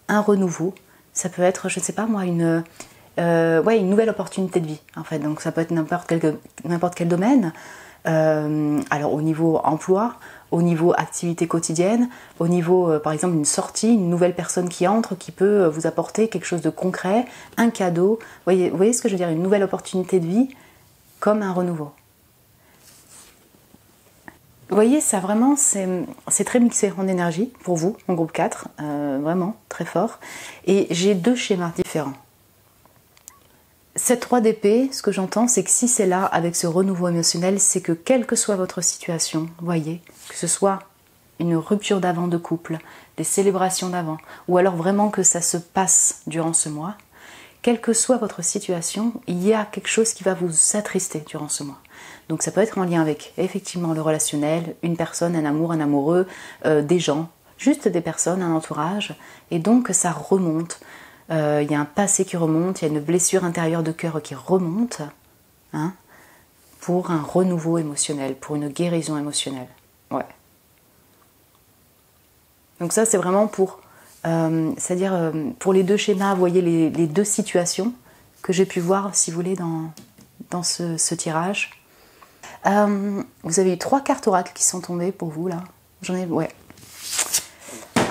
un renouveau, ça peut être, je ne sais pas moi, une nouvelle opportunité de vie, en fait. Donc ça peut être n'importe quel domaine. Alors au niveau emploi, au niveau activité quotidienne, au niveau par exemple une sortie, une nouvelle personne qui entre, qui peut vous apporter quelque chose de concret, un cadeau, vous voyez ce que je veux dire, une nouvelle opportunité de vie comme un renouveau. Vous voyez, ça vraiment, c'est très mixé en énergie pour vous, en groupe 4, vraiment très fort. Et j'ai 2 schémas différents. Cette 3 d'épée, ce que j'entends, c'est que si c'est là, avec ce renouveau émotionnel, c'est que quelle que soit votre situation, vous voyez, que ce soit une rupture d'avant de couple, des célébrations d'avant, ou alors vraiment que ça se passe durant ce mois, quelle que soit votre situation, il y a quelque chose qui va vous attrister durant ce mois. Donc ça peut être en lien avec effectivement le relationnel, une personne, un amour, un amoureux, des gens, juste des personnes, un entourage, et donc ça remonte. Il y a un passé qui remonte, il y a une blessure intérieure de cœur qui remonte, hein, pour un renouveau émotionnel, pour une guérison émotionnelle. Ouais. Donc ça c'est vraiment pour, c'est-à-dire pour les 2 schémas, vous voyez les 2 situations que j'ai pu voir, si vous voulez, dans ce tirage. Vous avez eu 3 cartes oracles qui sont tombées pour vous là. J'en ai, ouais.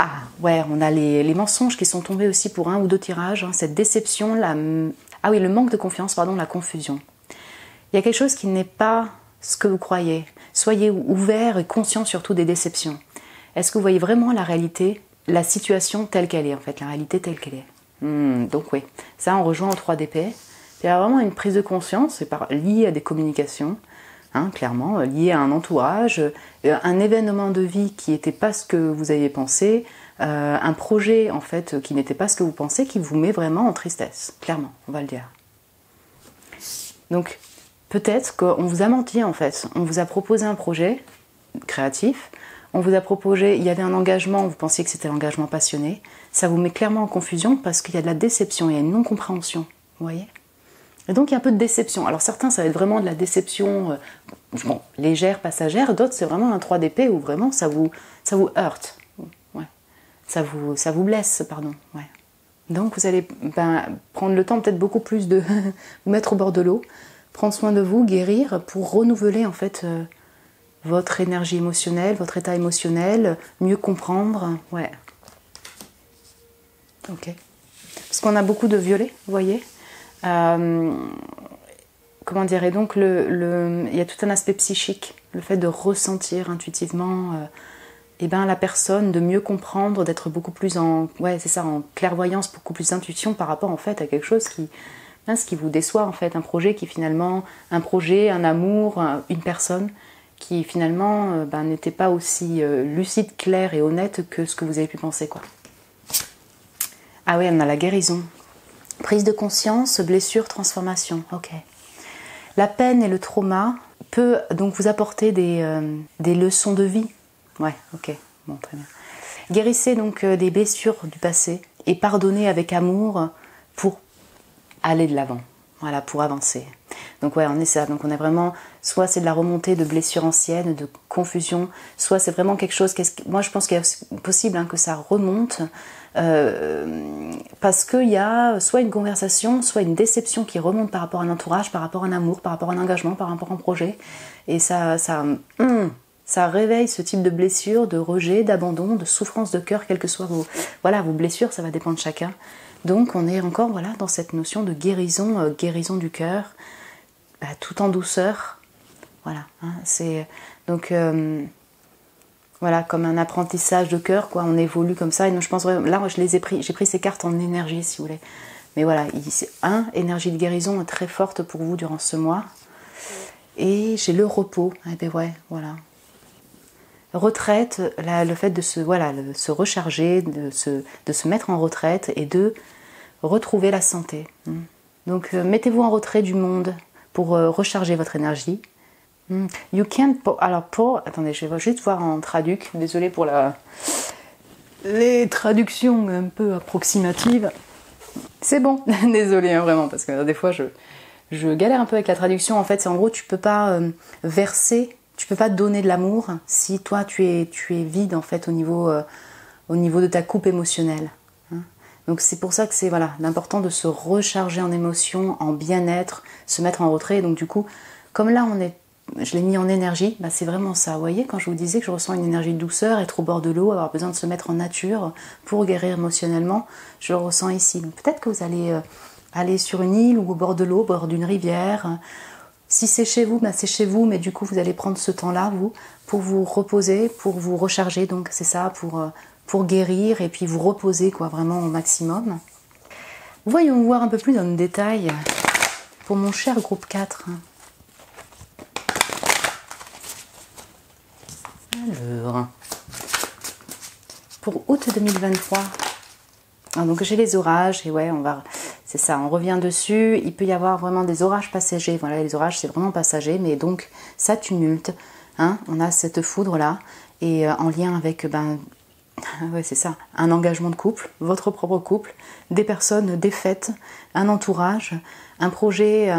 Ah ouais, on a les mensonges qui sont tombés aussi pour 1 ou 2 tirages, hein, cette déception, le manque de confiance, la confusion. Il y a quelque chose qui n'est pas ce que vous croyez. Soyez ouverts et conscients surtout des déceptions. Est-ce que vous voyez vraiment la réalité, la situation telle qu'elle est en fait, la réalité telle qu'elle est. Donc oui, ça on rejoint en 3 d'épée. Il y a vraiment une prise de conscience, c'est lié à des communications, hein, clairement, lié à un entourage, un événement de vie qui n'était pas ce que vous aviez pensé, un projet en fait qui n'était pas ce que vous pensez, qui vous met vraiment en tristesse, clairement, on va le dire. Donc peut-être qu'on vous a menti en fait, on vous a proposé un projet créatif, on vous a proposé, il y avait un engagement, vous pensiez que c'était l'engagement passionné, ça vous met clairement en confusion parce qu'il y a de la déception, il y a une non-compréhension, vous voyez ? Et donc il y a un peu de déception. Alors certains ça va être vraiment de la déception légère, passagère, d'autres c'est vraiment un 3 d'épée où vraiment ça vous heurte, ouais. ça vous blesse, pardon. Ouais. Donc vous allez prendre le temps peut-être beaucoup plus de vous mettre au bord de l'eau, prendre soin de vous, guérir pour renouveler en fait votre énergie émotionnelle, votre état émotionnel, mieux comprendre, ouais. Ok. Parce qu'on a beaucoup de violet, vous voyez. Comment dire, et donc il y a tout un aspect psychique, le fait de ressentir intuitivement eh ben, la personne de mieux comprendre, d'être beaucoup plus en, ouais, c'est ça, en clairvoyance, beaucoup plus d'intuition par rapport en fait à quelque chose qui, hein, ce qui vous déçoit en fait, un projet qui finalement, un projet, un amour, une personne qui finalement ben, n'était pas aussi lucide, clair et honnête que ce que vous avez pu penser, quoi. Ah ouais, on a la guérison. Prise de conscience, blessure, transformation. Ok. La peine et le trauma peut donc vous apporter des leçons de vie. Ouais, ok. Bon, très bien. Guérissez donc des blessures du passé et pardonnez avec amour pour aller de l'avant. Voilà, pour avancer. Donc ouais, on est ça. Donc on est vraiment, soit c'est de la remontée de blessures anciennes, de confusion, soit c'est vraiment quelque chose, moi je pense qu'il est possible hein, que ça remonte, parce qu'il y a soit une conversation, soit une déception qui remonte par rapport à un entourage, par rapport à un amour, par rapport à un engagement, par rapport à un projet. Et ça réveille ce type de blessure, de rejet, d'abandon, de souffrance de cœur, quelles que soient vos blessures, ça va dépendre de chacun. Donc on est encore voilà, dans cette notion de guérison, guérison du cœur, tout en douceur. Voilà, hein, c'est donc voilà, comme un apprentissage de cœur, quoi. On évolue comme ça. Et donc, je pense là, moi, j'ai pris ces cartes en énergie, si vous voulez. Mais voilà, énergie de guérison très forte pour vous durant ce mois. Et j'ai le repos. Eh ben ouais, voilà. Retraite, le fait de se recharger, de se mettre en retraite et de retrouver la santé. Donc mettez-vous en retrait du monde pour recharger votre énergie. You can't... Attendez, je vais juste voir en traduc. Désolée pour les traductions un peu approximatives. C'est bon, désolée hein, vraiment, parce que des fois je galère un peu avec la traduction. En fait, c'est en gros, tu peux pas verser, tu peux pas donner de l'amour si toi tu es vide en fait au niveau de ta coupe émotionnelle. Hein. Donc c'est pour ça que c'est voilà, l'important de se recharger en émotion, en bien-être, se mettre en retrait. Donc du coup, comme là je l'ai mis en énergie, c'est vraiment ça. Vous voyez, quand je vous disais que je ressens une énergie de douceur, être au bord de l'eau, avoir besoin de se mettre en nature pour guérir émotionnellement, je le ressens ici. Donc peut-être que vous allez aller sur une île ou au bord de l'eau, au bord d'une rivière. Si c'est chez vous, c'est chez vous, mais du coup vous allez prendre ce temps-là, vous, pour vous reposer, pour vous recharger. Donc c'est ça, pour guérir et puis vous reposer, quoi, vraiment au maximum. Voyons voir un peu plus dans le détail pour mon cher groupe 4. Alors, pour août 2023, donc j'ai les orages et ouais, c'est ça, on revient dessus. Il peut y avoir vraiment des orages passagers. Voilà, les orages c'est vraiment passager, mais donc ça tumulte. Hein, on a cette foudre là et en lien avec ouais, c'est ça, un engagement de couple, votre propre couple, des personnes, des fêtes, un entourage, un projet,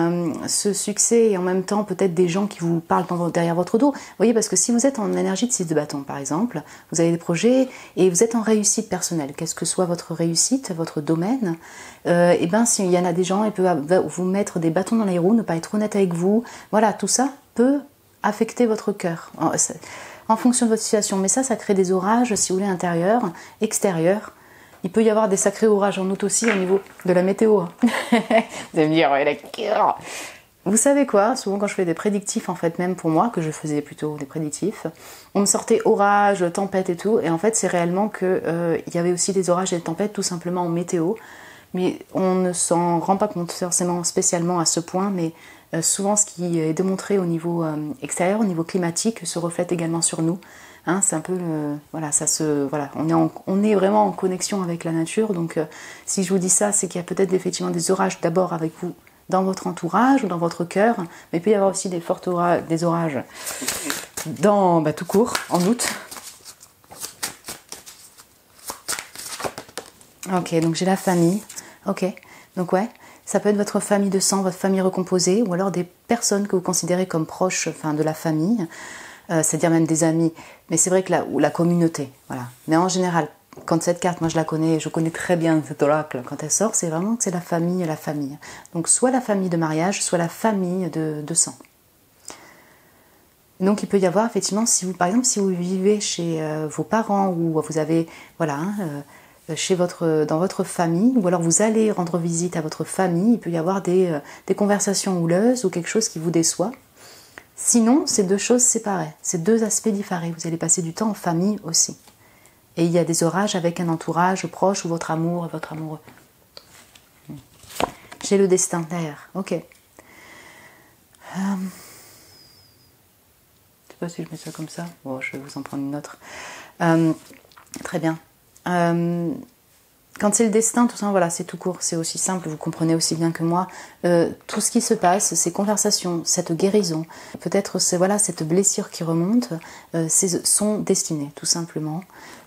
ce succès et en même temps peut-être des gens qui vous parlent derrière votre dos. Vous voyez, parce que si vous êtes en énergie de 6 de bâton par exemple, vous avez des projets et vous êtes en réussite personnelle, qu'est-ce que soit votre réussite, votre domaine, et s'il y en a des gens, ils peuvent vous mettre des bâtons dans les roues, ne pas être honnête avec vous, voilà, tout ça peut affecter votre cœur. En fonction de votre situation. Mais ça crée des orages, si vous voulez, intérieurs, extérieurs. Il peut y avoir des sacrés orages en août aussi au niveau de la météo. Vous allez me dire, ouais, d'accord. Vous savez quoi, souvent quand je fais des prédictifs, en fait, même pour moi, que je faisais plutôt des prédictifs, on me sortait orage, tempête et tout, et en fait, c'est réellement qu'il y avait aussi des orages et des tempêtes, tout simplement en météo. Mais on ne s'en rend pas compte forcément spécialement à ce point, mais souvent ce qui est démontré au niveau extérieur, au niveau climatique, se reflète également sur nous. Hein, c'est un peu on est vraiment en connexion avec la nature. Donc si je vous dis ça, c'est qu'il y a peut-être effectivement des orages d'abord avec vous dans votre entourage ou dans votre cœur, mais il peut y avoir aussi des orages dans tout court en août. Ok, donc j'ai la famille. Ok, donc ouais. Ça peut être votre famille de sang, votre famille recomposée, ou alors des personnes que vous considérez comme proches de la famille, c'est-à-dire même des amis. Mais c'est vrai que la communauté, voilà. Mais en général, quand cette carte, moi je connais très bien cet oracle, quand elle sort, c'est vraiment que c'est la famille. Donc soit la famille de mariage, soit la famille de sang. Donc il peut y avoir effectivement, par exemple, si vous vivez chez vos parents, ou vous avez, dans votre famille, ou alors vous allez rendre visite à votre famille, il peut y avoir des conversations houleuses ou quelque chose qui vous déçoit. Sinon, c'est deux choses séparées, c'est deux aspects différents. Vous allez passer du temps en famille aussi. Et il y a des orages avec un entourage proche ou votre amour et votre amoureux. J'ai le destin derrière, ok. Je ne sais pas si je mets ça comme ça. Bon, je vais vous en prendre une autre. Très bien. Quand c'est le destin, tout ça, voilà, c'est tout court, c'est aussi simple, vous comprenez aussi bien que moi. Tout ce qui se passe, ces conversations, cette guérison, peut-être c'est voilà, cette blessure qui remonte, sont destinées, tout simplement.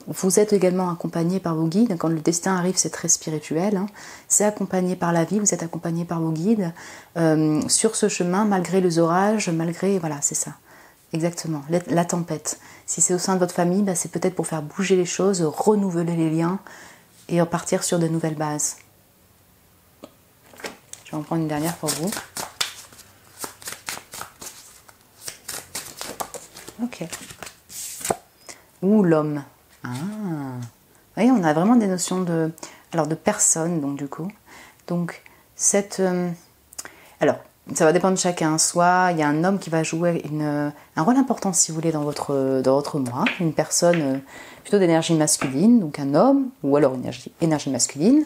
Vous êtes également accompagné par vos guides. Quand le destin arrive, c'est très spirituel. Hein. C'est accompagné par la vie, vous êtes accompagné par vos guides. Sur ce chemin, malgré les orages, malgré... Voilà, c'est ça. Exactement, la tempête. Si c'est au sein de votre famille, bah, c'est peut-être pour faire bouger les choses, renouveler les liens et repartir sur de nouvelles bases. Je vais en prendre une dernière pour vous. Ok. Ou l'homme. Ah. Vous voyez, on a vraiment des notions de personne, donc du coup. Donc, alors, ça va dépendre de chacun. Soit il y a un homme qui va jouer un rôle important, si vous voulez, dans votre moi. Une personne plutôt d'énergie masculine, donc un homme, ou alors énergie masculine.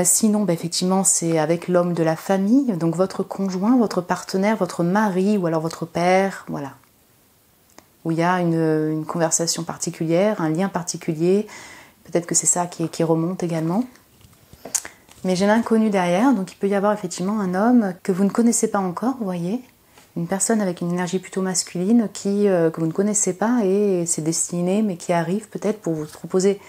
Sinon, bah, effectivement, c'est avec l'homme de la famille, donc votre conjoint, votre partenaire, votre mari, ou alors votre père, voilà. Où il y a une conversation particulière, un lien particulier. Peut-être que c'est ça qui remonte également. Mais j'ai l'inconnu derrière, donc il peut y avoir effectivement un homme que vous ne connaissez pas encore, vous voyez. Une personne avec une énergie plutôt masculine que vous ne connaissez pas et c'est destiné, mais qui arrive peut-être pour vous proposer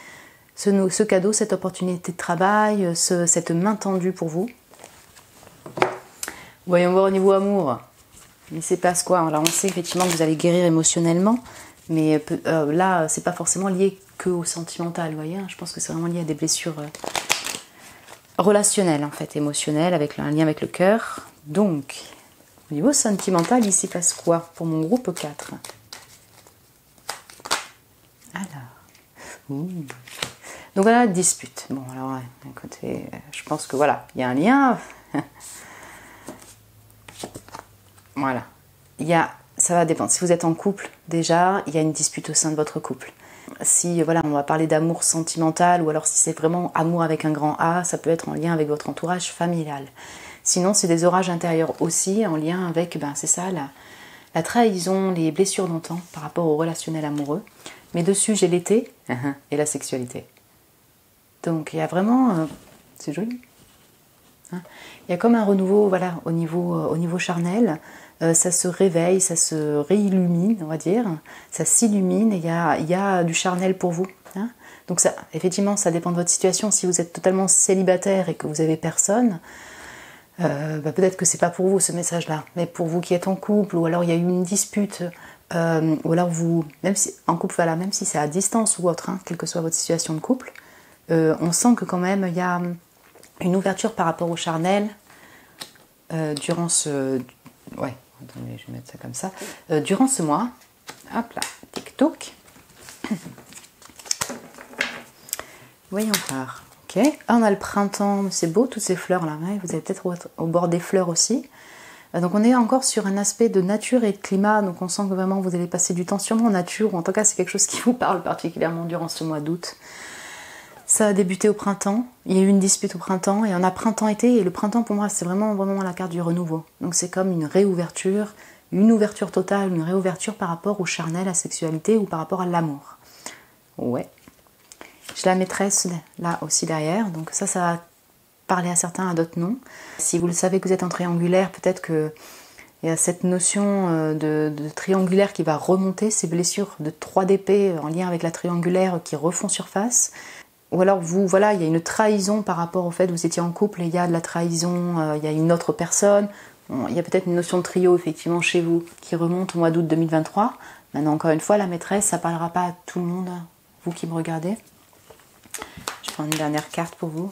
ce cadeau, cette opportunité de travail, cette main tendue pour vous. Voyons voir au niveau amour. Il se passe quoi? Alors on sait effectivement que vous allez guérir émotionnellement, mais là, c'est pas forcément lié que au sentimental, vous voyez. Je pense que c'est vraiment lié à des blessures relationnelles, en fait, émotionnelles, avec un lien avec le cœur. Donc, au niveau sentimental, il s'y passe quoi pour mon groupe 4? Alors, donc voilà, dispute. Bon, alors, ouais, écoutez, je pense que voilà, il y a un lien. Voilà. Ça va dépendre. Si vous êtes en couple, déjà, il y a une dispute au sein de votre couple. Si, voilà, on va parler d'amour sentimental, ou alors si c'est vraiment amour avec un grand A, ça peut être en lien avec votre entourage familial. Sinon, c'est des orages intérieurs aussi, en lien avec, c'est ça, la trahison, les blessures d'antan par rapport au relationnel amoureux. Mais dessus, j'ai l'été et la sexualité. Donc, il y a vraiment... c'est joli. Il y a comme un renouveau, voilà, au niveau charnel. Ça se réveille, ça se réillumine, on va dire. Ça s'illumine et il y a du charnel pour vous. Hein. Donc ça, effectivement, ça dépend de votre situation. Si vous êtes totalement célibataire et que vous avez personne, peut-être que c'est pas pour vous ce message-là. Mais pour vous qui êtes en couple, ou alors il y a eu une dispute, ou alors vous, même si en couple, voilà, même si c'est à distance ou autre, quelle que soit votre situation de couple, on sent que quand même il y a une ouverture par rapport au charnel durant ce... Ouais, attendez, je vais mettre ça comme ça. Durant ce mois, hop là, tic-toc. Voyons voir. Ok, on a le printemps, c'est beau toutes ces fleurs là. Ouais, vous allez peut-être au bord des fleurs aussi. Donc on est encore sur un aspect de nature et de climat, donc on sent que vraiment vous allez passer du temps sûrement en nature, ou en tout cas c'est quelque chose qui vous parle particulièrement durant ce mois d'août. Ça a débuté au printemps, il y a eu une dispute au printemps, et on a printemps-été, et le printemps pour moi c'est vraiment la carte du renouveau. Donc c'est comme une réouverture, une ouverture totale, une réouverture par rapport au charnel, à la sexualité, ou par rapport à l'amour. Ouais. J'ai la maîtresse là aussi derrière, donc ça va parler à certains, à d'autres non. Si vous le savez que vous êtes en triangulaire, peut-être que il y a cette notion de triangulaire qui va remonter, ces blessures de 3 d'épée en lien avec la triangulaire qui refont surface. Ou alors vous, voilà, il y a une trahison par rapport au fait que vous étiez en couple et il y a de la trahison, il y a une autre personne. Bon, il y a peut-être une notion de trio effectivement chez vous qui remonte au mois d'août 2023. Maintenant encore une fois, la maîtresse, ça parlera pas à tout le monde, vous qui me regardez. Je prends une dernière carte pour vous.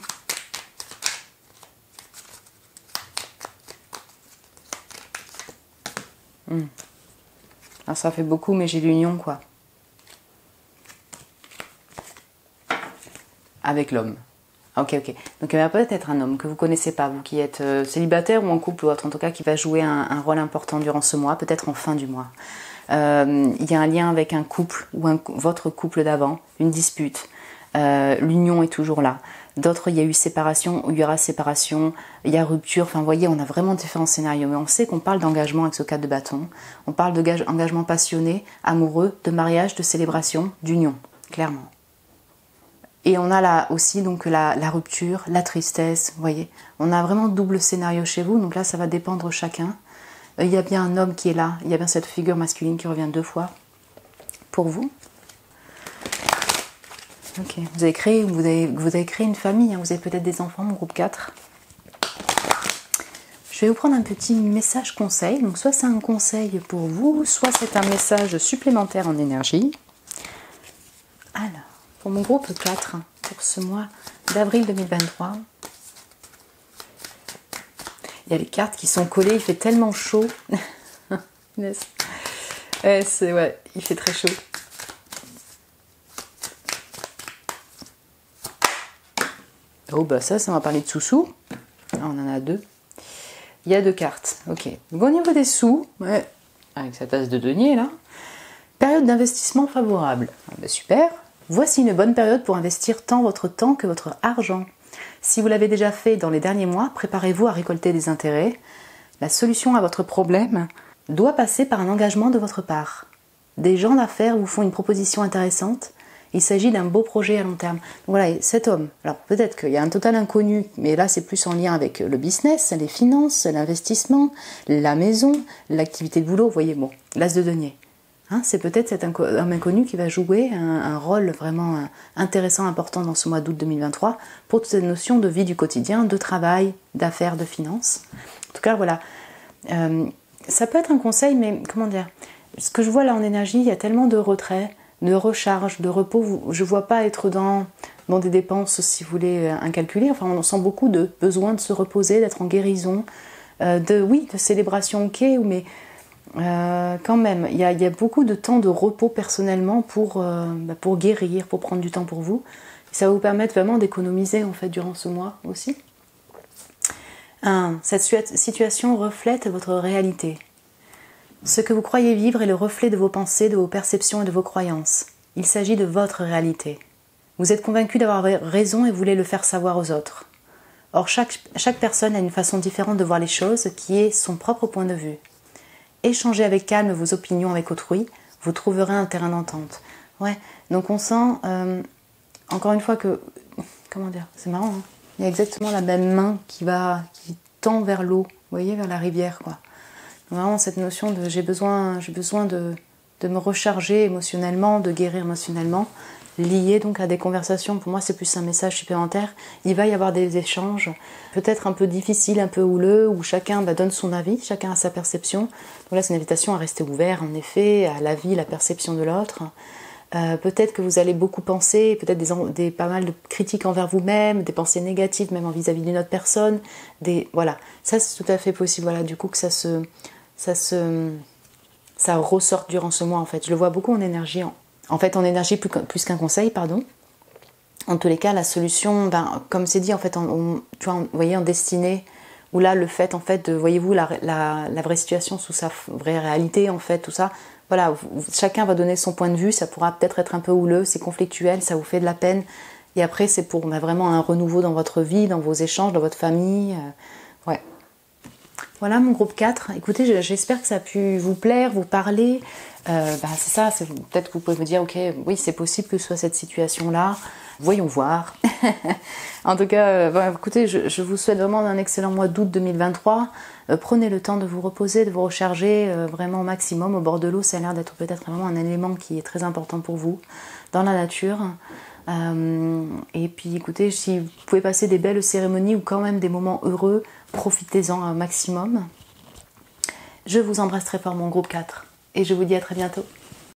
Alors ça fait beaucoup, mais j'ai l'union quoi. Avec l'homme. Ok, ok. Donc il va peut-être un homme que vous connaissez pas, vous qui êtes célibataire ou en couple ou autre, en tout cas qui va jouer un rôle important durant ce mois, peut-être en fin du mois. Il y a un lien avec un couple ou votre couple d'avant, une dispute. L'union est toujours là. D'autres, il y a eu séparation, ou il y aura séparation, il y a rupture. Enfin, vous voyez, on a vraiment différents scénarios. Mais on sait qu'on parle d'engagement avec ce 4 de bâton. On parle d'engagement passionné, amoureux, de mariage, de célébration, d'union, clairement. Et on a là aussi donc la rupture, la tristesse, vous voyez. On a vraiment double scénario chez vous, donc là ça va dépendre chacun. Il y a bien un homme qui est là, il y a bien cette figure masculine qui revient 2 fois pour vous. Ok, vous avez créé une famille, hein. Vous avez peut-être des enfants, mon groupe 4. Je vais vous prendre un petit message conseil, donc soit c'est un conseil pour vous, soit c'est un message supplémentaire en énergie. Alors, pour mon groupe 4, pour ce mois d'avril 2023, il y a les cartes qui sont collées, il fait tellement chaud. Ouais, il fait très chaud. Oh bah ça va parler de sous-sous. On en a 2. Il y a 2 cartes, ok. Donc au niveau des sous, ouais, avec sa tasse de denier là, période d'investissement favorable. Ah bah super. Voici une bonne période pour investir tant votre temps que votre argent. Si vous l'avez déjà fait dans les derniers mois, préparez-vous à récolter des intérêts. La solution à votre problème doit passer par un engagement de votre part. Des gens d'affaires vous font une proposition intéressante. Il s'agit d'un beau projet à long terme. Donc voilà, cet homme, alors peut-être qu'il y a un total inconnu, mais là c'est plus en lien avec le business, les finances, l'investissement, la maison, l'activité de boulot. Vous voyez, bon, l'as de denier. Hein, c'est peut-être cet homme inconnu qui va jouer un rôle vraiment intéressant, important dans ce mois d'août 2023 pour toutes ces notions de vie du quotidien, de travail, d'affaires, de finances. En tout cas, voilà. Ça peut être un conseil, mais comment dire, ce que je vois là en énergie, il y a tellement de retrait, de recharge, de repos. Je ne vois pas être dans des dépenses, si vous voulez, incalculées. Enfin, on sent beaucoup de besoin de se reposer, d'être en guérison, de célébration, ok, mais quand même, il y a beaucoup de temps de repos personnellement pour guérir, pour prendre du temps pour vous. Et ça va vous permettre vraiment d'économiser en fait durant ce mois aussi. Cette situation reflète votre réalité. Ce que vous croyez vivre est le reflet de vos pensées, de vos perceptions et de vos croyances. Il s'agit de votre réalité. Vous êtes convaincu d'avoir raison et voulez le faire savoir aux autres. Or, chaque personne a une façon différente de voir les choses qui est son propre point de vue. Échangez avec calme vos opinions avec autrui, vous trouverez un terrain d'entente. Ouais, donc on sent, encore une fois que, comment dire, c'est marrant, hein, il y a exactement la même main qui tend vers l'eau, vous voyez, vers la rivière, quoi. Donc vraiment cette notion de j'ai besoin de me recharger émotionnellement, de guérir émotionnellement, lié donc à des conversations. Pour moi, c'est plus un message supplémentaire. Il va y avoir des échanges, peut-être un peu difficiles, un peu houleux, où chacun donne son avis, chacun a sa perception. Donc là, c'est une invitation à rester ouvert, en effet, à la vie, la perception de l'autre. Peut-être que vous allez beaucoup penser, peut-être pas mal de critiques envers vous-même, des pensées négatives même vis-à-vis d'une autre personne. Voilà, ça c'est tout à fait possible. Voilà, du coup que ça ressorte durant ce mois en fait. Je le vois beaucoup en énergie. En fait, en énergie plus qu'un conseil, pardon. En tous les cas, la solution, comme c'est dit, en fait, vous voyez, en destinée, où là, le fait, en fait, de, voyez-vous, la vraie situation sous sa vraie réalité, en fait, tout ça, voilà, chacun va donner son point de vue, ça pourra peut-être être un peu houleux, c'est conflictuel, ça vous fait de la peine, et après, c'est pour vraiment un renouveau dans votre vie, dans vos échanges, dans votre famille, ouais. Voilà mon groupe 4, écoutez, j'espère que ça a pu vous plaire, vous parler. C'est ça, peut-être que vous pouvez me dire, ok, oui, c'est possible que ce soit cette situation-là, voyons voir. En tout cas, écoutez, je vous souhaite vraiment un excellent mois d'août 2023. Prenez le temps de vous reposer, de vous recharger vraiment au maximum au bord de l'eau. Ça a l'air d'être peut-être vraiment un élément qui est très important pour vous dans la nature. Et puis écoutez, si vous pouvez passer des belles cérémonies ou quand même des moments heureux, profitez-en un maximum. Je vous embrasse très fort mon groupe 4 et je vous dis à très bientôt.